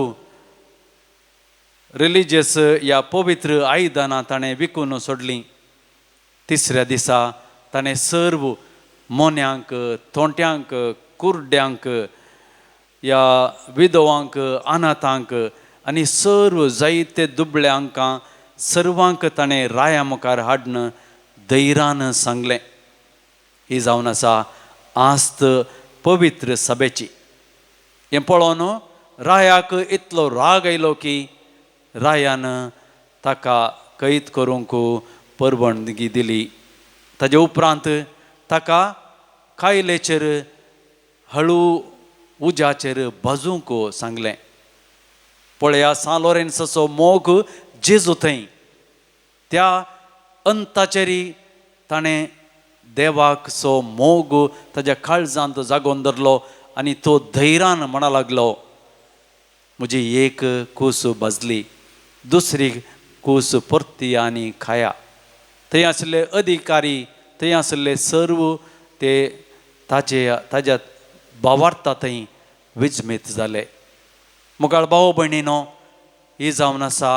रिलिजियस ह्या पवित्र आयदनां ताणें विकून सोडलीं. 3ऱ्या दिसा ताणें सर्व मोन्यांक, थोंट्यांक, कुर्ड्यांक, ह्या विधवांक, अनाथांक आनी सर्व जायते दुबळ्यांकां सर्वांक ताणें राया मुखार हाडून धैर्यान सांगलें. ही जावन आसा आस्त पवित्र सभेची. हें पळोवन रायाक इतलो राग आयलो की रायान ताका कैद करूंक परवानगी दिली. ताजे उपरांत ताका कायलेचेर हळू उज्याचेर भाजूंक सांगलें. पळया सान लॉरेन्साचो मोग जेजू थंय त्या अंताचेरी ताणें देवाक सो मोग ताज्या काळजांत जागोवन धरलो आनी तो धैर्यान म्हणा लागलो म्हजी एक कूस भाजली, दुसरी कूस परती आनी खाया. थंय आशिल्ले अधिकारी, थंय आशिल्ले सर्व ते ताज्या भावार्था थंय विजमीत जाले. मुखार भाव भयणीनो, ही जावन आसा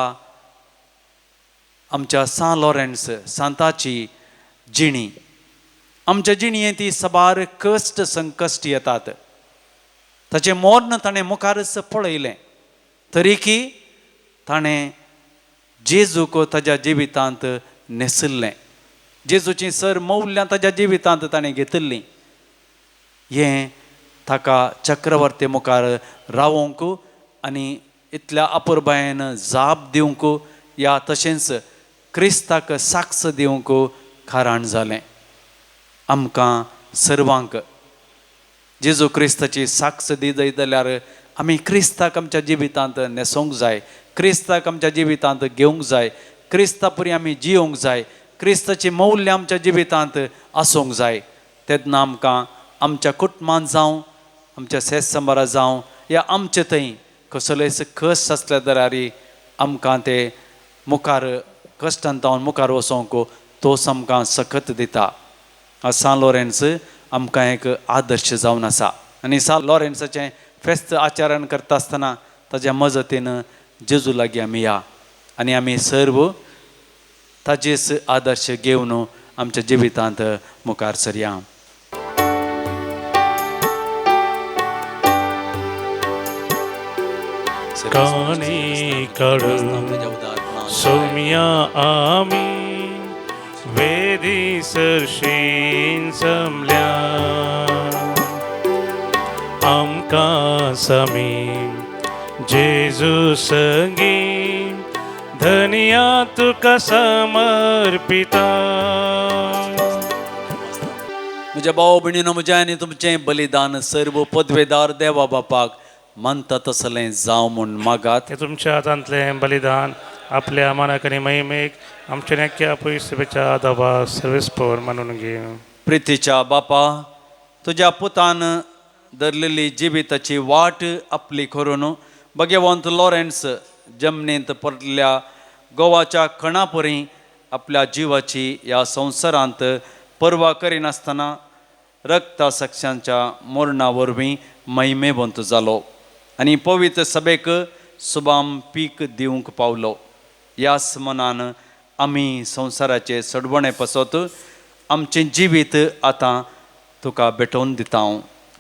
आमच्या सान लॉरेन्स सांताची जिणी. आमच्या जिणयेंत ती सबार कश्ट संकश्ट येतात. ताचें मोर्न ताणें मुखारच पळयलें तरीकी ताणें जेजूक ताज्या जिवितांत नेसिल्लें. जेजूची सर मौल्यां ताज्या जिवितांत ताणें घेतिल्लीं. हें ताका चक्रवर्ती मुखार रावोंक आनी इतल्या अपुरबायेन जाप दिवंक या तशेंच क्रिस्ताक साक्ष दिवंक कारण जालें. आमकां सर्वांक जेजू क्रिस्ताची साक्ष दिली जाल्यार आमी क्रिस्ताक आमच्या जिवितांत नेसोंक जाय, क्रिस्ताक आमच्या जिवितांत घेवंक जाय, क्रिस्ता परी आमी जियोंक जाय, क्रिस्ताची मौल्य आमच्या जिवितांत आसूंक जाय. तेन्ना आमकां आमच्या कुटुंबांत जावं, आमच्या सेस संबारात जावं, या आमचे थंय कसलेच कश्ट आसले जाल्यार आमकां ते मुखार कश्टांत मुखार वचोंक तोच आमकां सखत दिता. सान लॉरेन्स आमकां एक आदर्श जावन आसा. आनी सान लॉरेन्साचें फेस्त आचरण करता आसतना ताज्या मजतीन जेजू लागीं आमी या आनी आमी सर्व ताजेच आदर्श घेवन आमच्या जिवितांत मुखार सरया. काणी काढू सौम्या आमी वेदी सरशीन जमल्या आमकां समी जेजू संगी धनिया तुका समर्पिता. म्हज्या भाव भयणीनो, म्हजें आनी तुमचें बलिदान सर्व पदवेदार देवा बापाक मानता तसलें जावं म्हूण मागात. हे तुमच्या हातांतलें बलिदान आपल्या मानाक आनी महिमेक आमच्या नेक्या पयसुबेच्या आदाबा सर्वेस्पर मानून घे. प्रितीच्या बापा, तुज्या पुतान धरलेली जिविताची वाट आपली करून भगवंत लॉरेन्स जमनींत पडलेल्या गोवाच्या कणापरी आपल्या जिवाची ह्या संवसारांत पर्वा करिनासतना रक्ता साक्षांच्या मरणा वरवीं महिमेवंत जालो आनी पवित्र सभेक सुबाम पीक दिवंक पावलो. ह्याच मनान आमी संवसाराचे सडवणे पसत आमचें जिवीत आतां तुका भेटोवन दिता.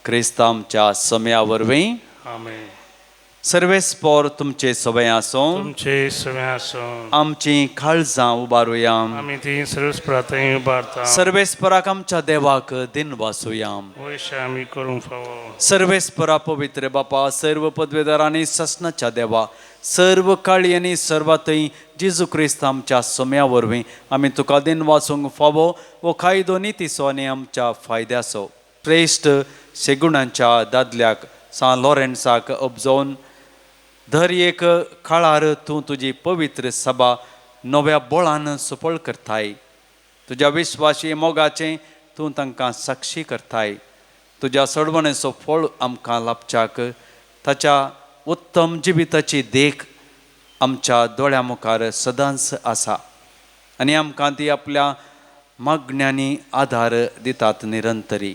क्रिस्तांच्या समया वरवीं आमेन. सर्वेस्पोर तुमचे सवय आसूं तुमचे सगळे आसूं आमची काळजां उबारुया आमी ती सर्वस्परातय उबारता सर्वेस्पराक आमच्या देवाक दिन वासुया वैश आमी करूंक फावो सर्वेस्परा पवित्र बापा सर्व पदवेदारांनी ससनाच्या देवा सर्व काळी आनी सर्वातय जेजू क्रिस्त आमच्या सोम्या वरवीं आमी तुका दिन वाचूंक फावो वो कायदो नितीसो आनी आमच्या फायद्याचो श्रेश्ठ शेगुणांच्या दादल्याक सान लॉरेन्साक उपजोवन दर एक काळार तूं तुजी पवित्र सभा नव्या बोळान सुपळ करताय तुज्या विश्वासी मोगाचें तूं तांकां साक्षी करताय तुज्या सडवणेचो फळ आमकां लाभच्याक ताच्या उत्तम जिविताची देख आमच्या दोळ्या मुखार सदांच आसा आनी आमकां ती आपल्या मागण्यांनी आधार दितात निरंतरी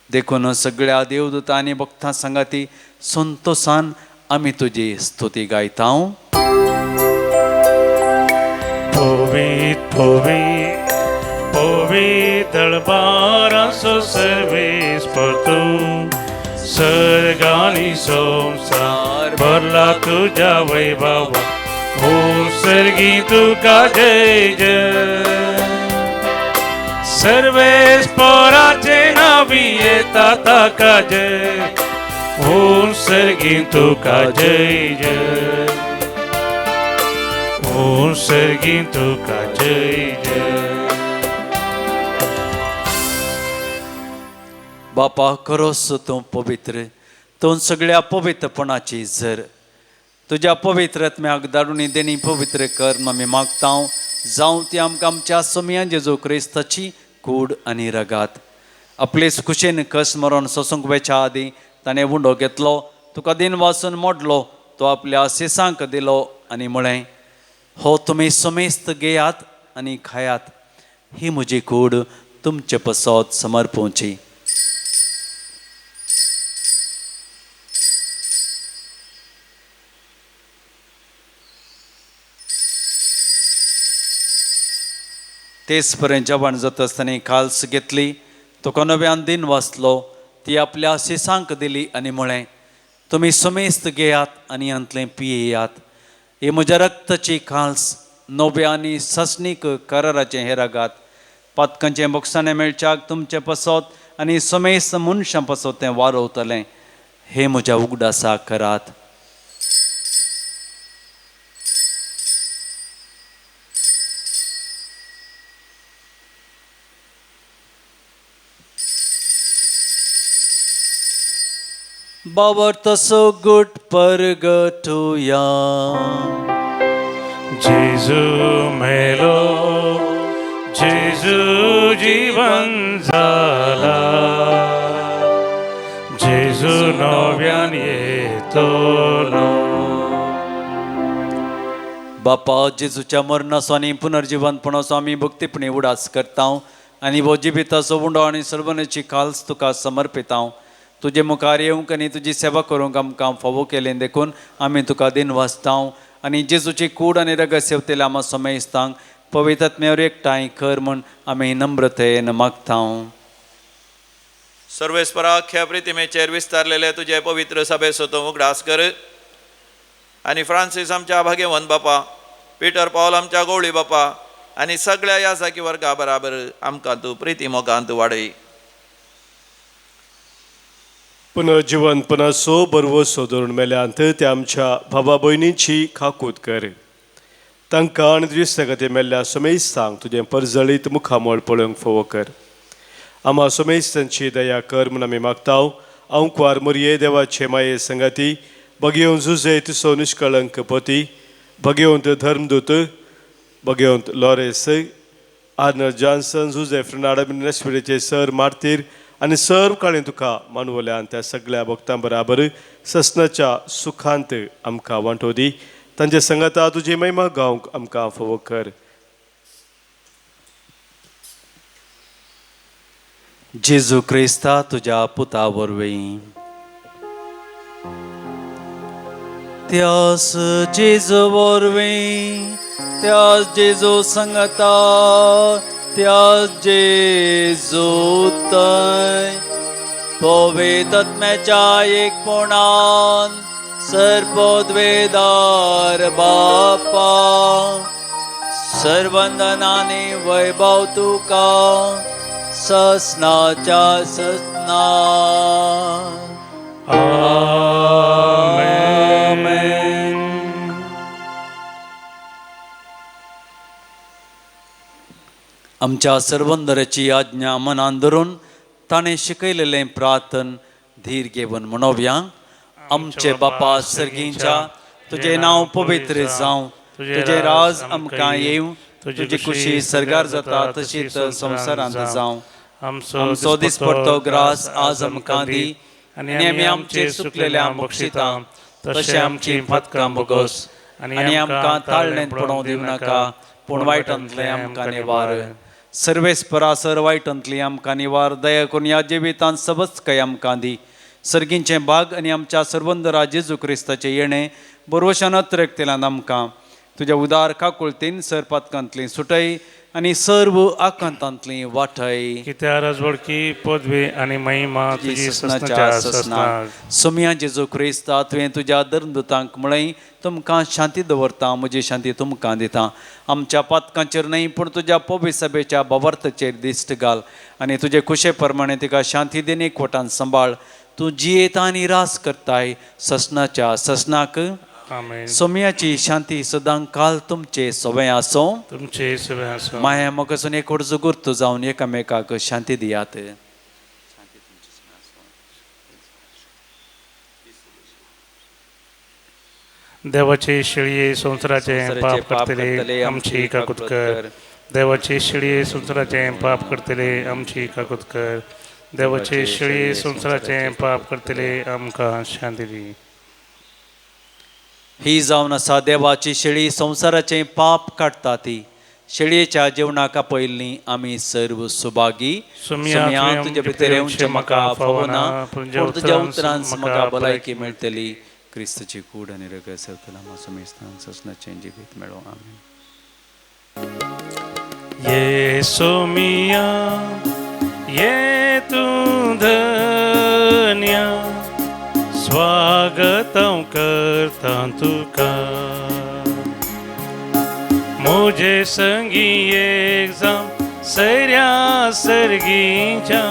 देखून सगळ्या देवदूतां आनी भक्तां सांगाती संतोषान आमी तुजी स्तुती गायता Povit, povit, povit darbaraso servis por tu Sărgani somsar भरला तुझ्या वैभवा हो सर्गी तुका जय जय सर्वेस पोराचे नावी येता ताका जय हो सर्गी तुका जय जय हो सर्गी तुका जय जय बापा करोस तूं पवित्र तूं सगळ्या पवित्रपणाची झर तुज्या पवित्रत्म्याक धाडून देणी पवित्र कर्म आमी मागता जावं ती आमकां आमच्या सोम्या जेजू क्रिस्ताची कूड आनी रगात आपले खुशेन कस मरोन सोसूंक वेच्या आदी ताणें उंडो घेतलो तुका दिन वाचून मोडलो तो आपल्या सिसांक दिलो आनी म्हळें हो तुमी समेस्त घेयात आनी खायात ही म्हजी कूड तुमचे पसत समर्पूची तेच पर्यंत जेवण जाता आसतना काल्स घेतली तुका नव्यान दिन वाचलो ती आपल्या सिसांक दिली आनी म्हळें तुमी समेस्त घेयात आनी अंतलें पियेयात ही म्हज्या रक्ताची काल्स नव्या आनी ससनीक कराराचें हे रगात पातकांचें बक्षाणें मेळच्याक तुमचें पसत आनी समेस्त मनशां पसत तें वारवतलें हे म्हज्या उगडासाक करात बावर तसो गुट परगटुया जेजू मेलो जेजू जीवन जाला जेजू नव्यान येतलो बापा जेजूच्या मरणाचो आनी पुनर्जीवनपणाचो आमी भक्तीपणी उडास करता आनी वो जिबिताचो उंडो आनी सर्वनाची काल्स तुका समर्पिता तुजे मुखार येवंक आनी तुजी सेवा करूंक आमकां फावो केलें देखून आमी तुका दिन वाचता आनी जेजूची कूड आनी रगत सेवतेल्या आमा समेस्तांक पवित्रत्म्यावर एकठांय कर म्हूण आमी नम्रतेन मागता सर्वेस्पराख्या प्रितिमेचेर विस्तारलेले तुजे पवित्र सभेचो तूं उगडास कर आनी फ्रांसीस आमच्या भाग्यवंत बापा पिटर पॉल आमच्या गवळी बापा आनी सगळ्या यासाकी वर्गा बराबर आमकां तूं प्रिती मोगांत वाडय पुनर्जीवनपणाचो बरवो सोदरून मेल्यांत ते आमच्या भावा भयणीची खाकूत कर तांकां आनी दुसऱ्या खातीर मेल्ल्या समेस्तांक तुजें परजळीत मुखामोळ पळोवंक फोव कर आम्हा समेस्तांची दया कर म्हूण आमी मागता हांव कुवार मोरये देवाचे माये संगाती भगवंत जुजे तुसो निश्कळंक पती भगवंत धर्मदूत भगवंत लॉरेस आर्नर जॉन्सन जुजे फ्रनाडा मिनिस्ट्रीचे सर मार्तीर आनी सर्व काळें तुका मानवल्यान त्या सगळ्या भक्तां बराबर ससनाच्या सुखांत आमकां वांटो दी तांचे संगता तुजी महिमा गावंक आमकां फोव कर जेजू क्रिस्ता तुज्या पुता वरवीं त्यास जेजू वरवीं त्यास जेजू संगता त्यास जेजू तय पवित्रात्म्याच्या एकपणान सर्पोद्वेदार बापा सर्वंदनाने वैभव तुका ससनाच्या ससना आमेन. आमच्या सर्वंदराची आज्ञा मनान धरून ताणें शिकयलेलें प्रार्थन धीर घेवन म्हणोवया. आमचे बापा सर्गींच्या तुझे नांव पवित्र जावं, तुझे राज आमकां येवं, तुझी खुशी सर्गार जाता तशीच संवसारांत जावं. आमचो दिसपडटो ग्रास आज आमकां दी आनी आमी आमचेर चुकलेल्या बक्षिता तशें आमची पथकां बोगोस आनी आमकां ताळणेंत पडोवंक दिवं नाका पूण वायटांतलें आमकां निवार. सर्वेस्परासर वायटांतली आमकां निवार. दया करून ह्या जिवितांत सबच काय आमकां दी. सर्गींचे भाग आनी आमच्या सर्वंदरा जेजू क्रिस्ताचे येणे बरोवशान अत्रेकतेलांत आमकां तुज्या उदार काकुळतीन सरपातकांतली सुटय आनी सर्व आकांतांतली वाटय. कित्याक राजवडकी पदवी आनी महिमा तुजी ससनाच्या ससनाक. सोम्या जेजू क्रिस्ता तुवें तुज्या धर्मदुतांक म्हळें तुमकां शांती दवरता, म्हजी शांती तुमकां दिता. आमच्या पातकांचेर न्हय पूण तुज्या पवित्र सभेच्या बाबर्थाचेर दिश्ट घाल आनी तुजे खुशे प्रमाणे तिका शांती देन एकवटान सांबाळ. तूं जियेता आनी रास करताय ससनाच्या ससनाक. आमेन. सोम्याची शांती सदां काल तुमचे सवय आसूं. तुमचे सगळे आसूं. माया मोगासून एकवट जुगुर्त जावन एकामेकाक शांती दियात. देवाचे शिळये संवसाराचे पाप करतले आमची काकूत कर. देवाचे शिळये संवसाराचे पाप करतले आमची काकूत कर. देवाचे शिळये संवसाराचे पाप करतले आमकां शांती दी. ही जावन आसा देवाची शेळी संवसाराचे पाप काडटा ती. शेळयेच्या जेवणाका पयलीं आमी सर्व सुभागी. सोम्या तुजे भितर येवचें म्हाका फावना पूण तुज्या उतरांत म्हाका भलायकी मेळटली. क्रिस्ताची कूड आनी रगत सवतला मासुमेस्तान ससनाचें जिवीत मेळो. आमेन. ये सोमिया ये तूं धन्य स्वागतम करता तुका. मुझे संगी एक जाम सैऱ्या सर्गीच्या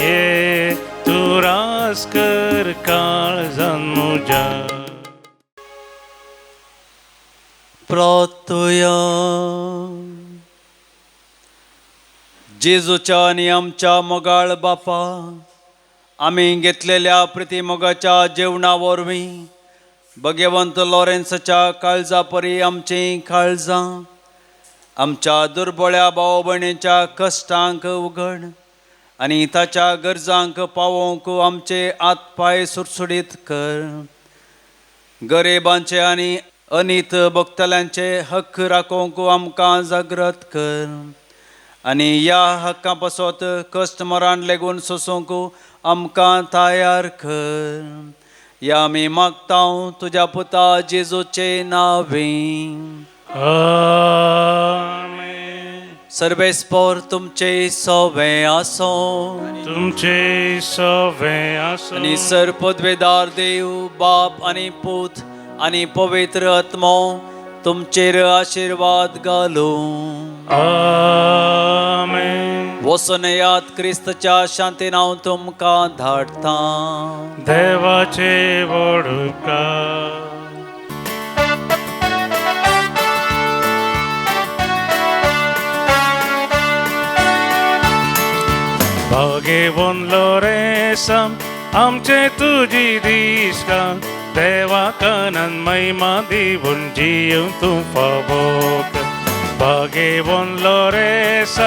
ये तू रास कर काळजान मुजा. प्रार्थया. जेजूच्या आनी आमच्या मोगाळ बापा, आमी घेतलेल्या प्रतिमोगाच्या जेवणा वरवीं भगवंत लॉरेन्सच्या काळजा परी आमचीं काळजां आमच्या दुर्बळ्या भाव भयणीच्या कश्टांक उगड आनी ताच्या गरजांक पावोवंक आमचे हातपाय सुरसुडीत कर. गरिबांचे आनी अनीत भक्तल्यांचे हक्क राखोवंक आमकां जागृत कर आनी ह्या हक्का पासत कश्ट मरान लेगून सोसूंक आमकां तयार कर. या आमी मागतां तुज्या पुता जेजूचे नांवें. आमेन. सर्वेस्पर तुमचे सवे आसूं. तुमचे सवे आसूं. आनी सर्पद्वेदार देव बाप आनी पूत आनी पवित्र आत्मो तुमचेर आशिर्वाद घालूं. आमेन. वचून यात क्रिस्ताच्या शांतीन हांव तुमकां धाडटा. देवाचे व्हड उपकार. भगवंत लोरेन्स आमचे तुजी दिसका देवा कनन महिमा दिवून जीव तूं फावोक. भगवंत लोरेन्स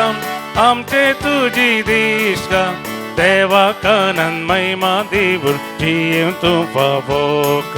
आमचे तुजी दिसका देवा कनन महिमा दिवून जीव तूं फावोक.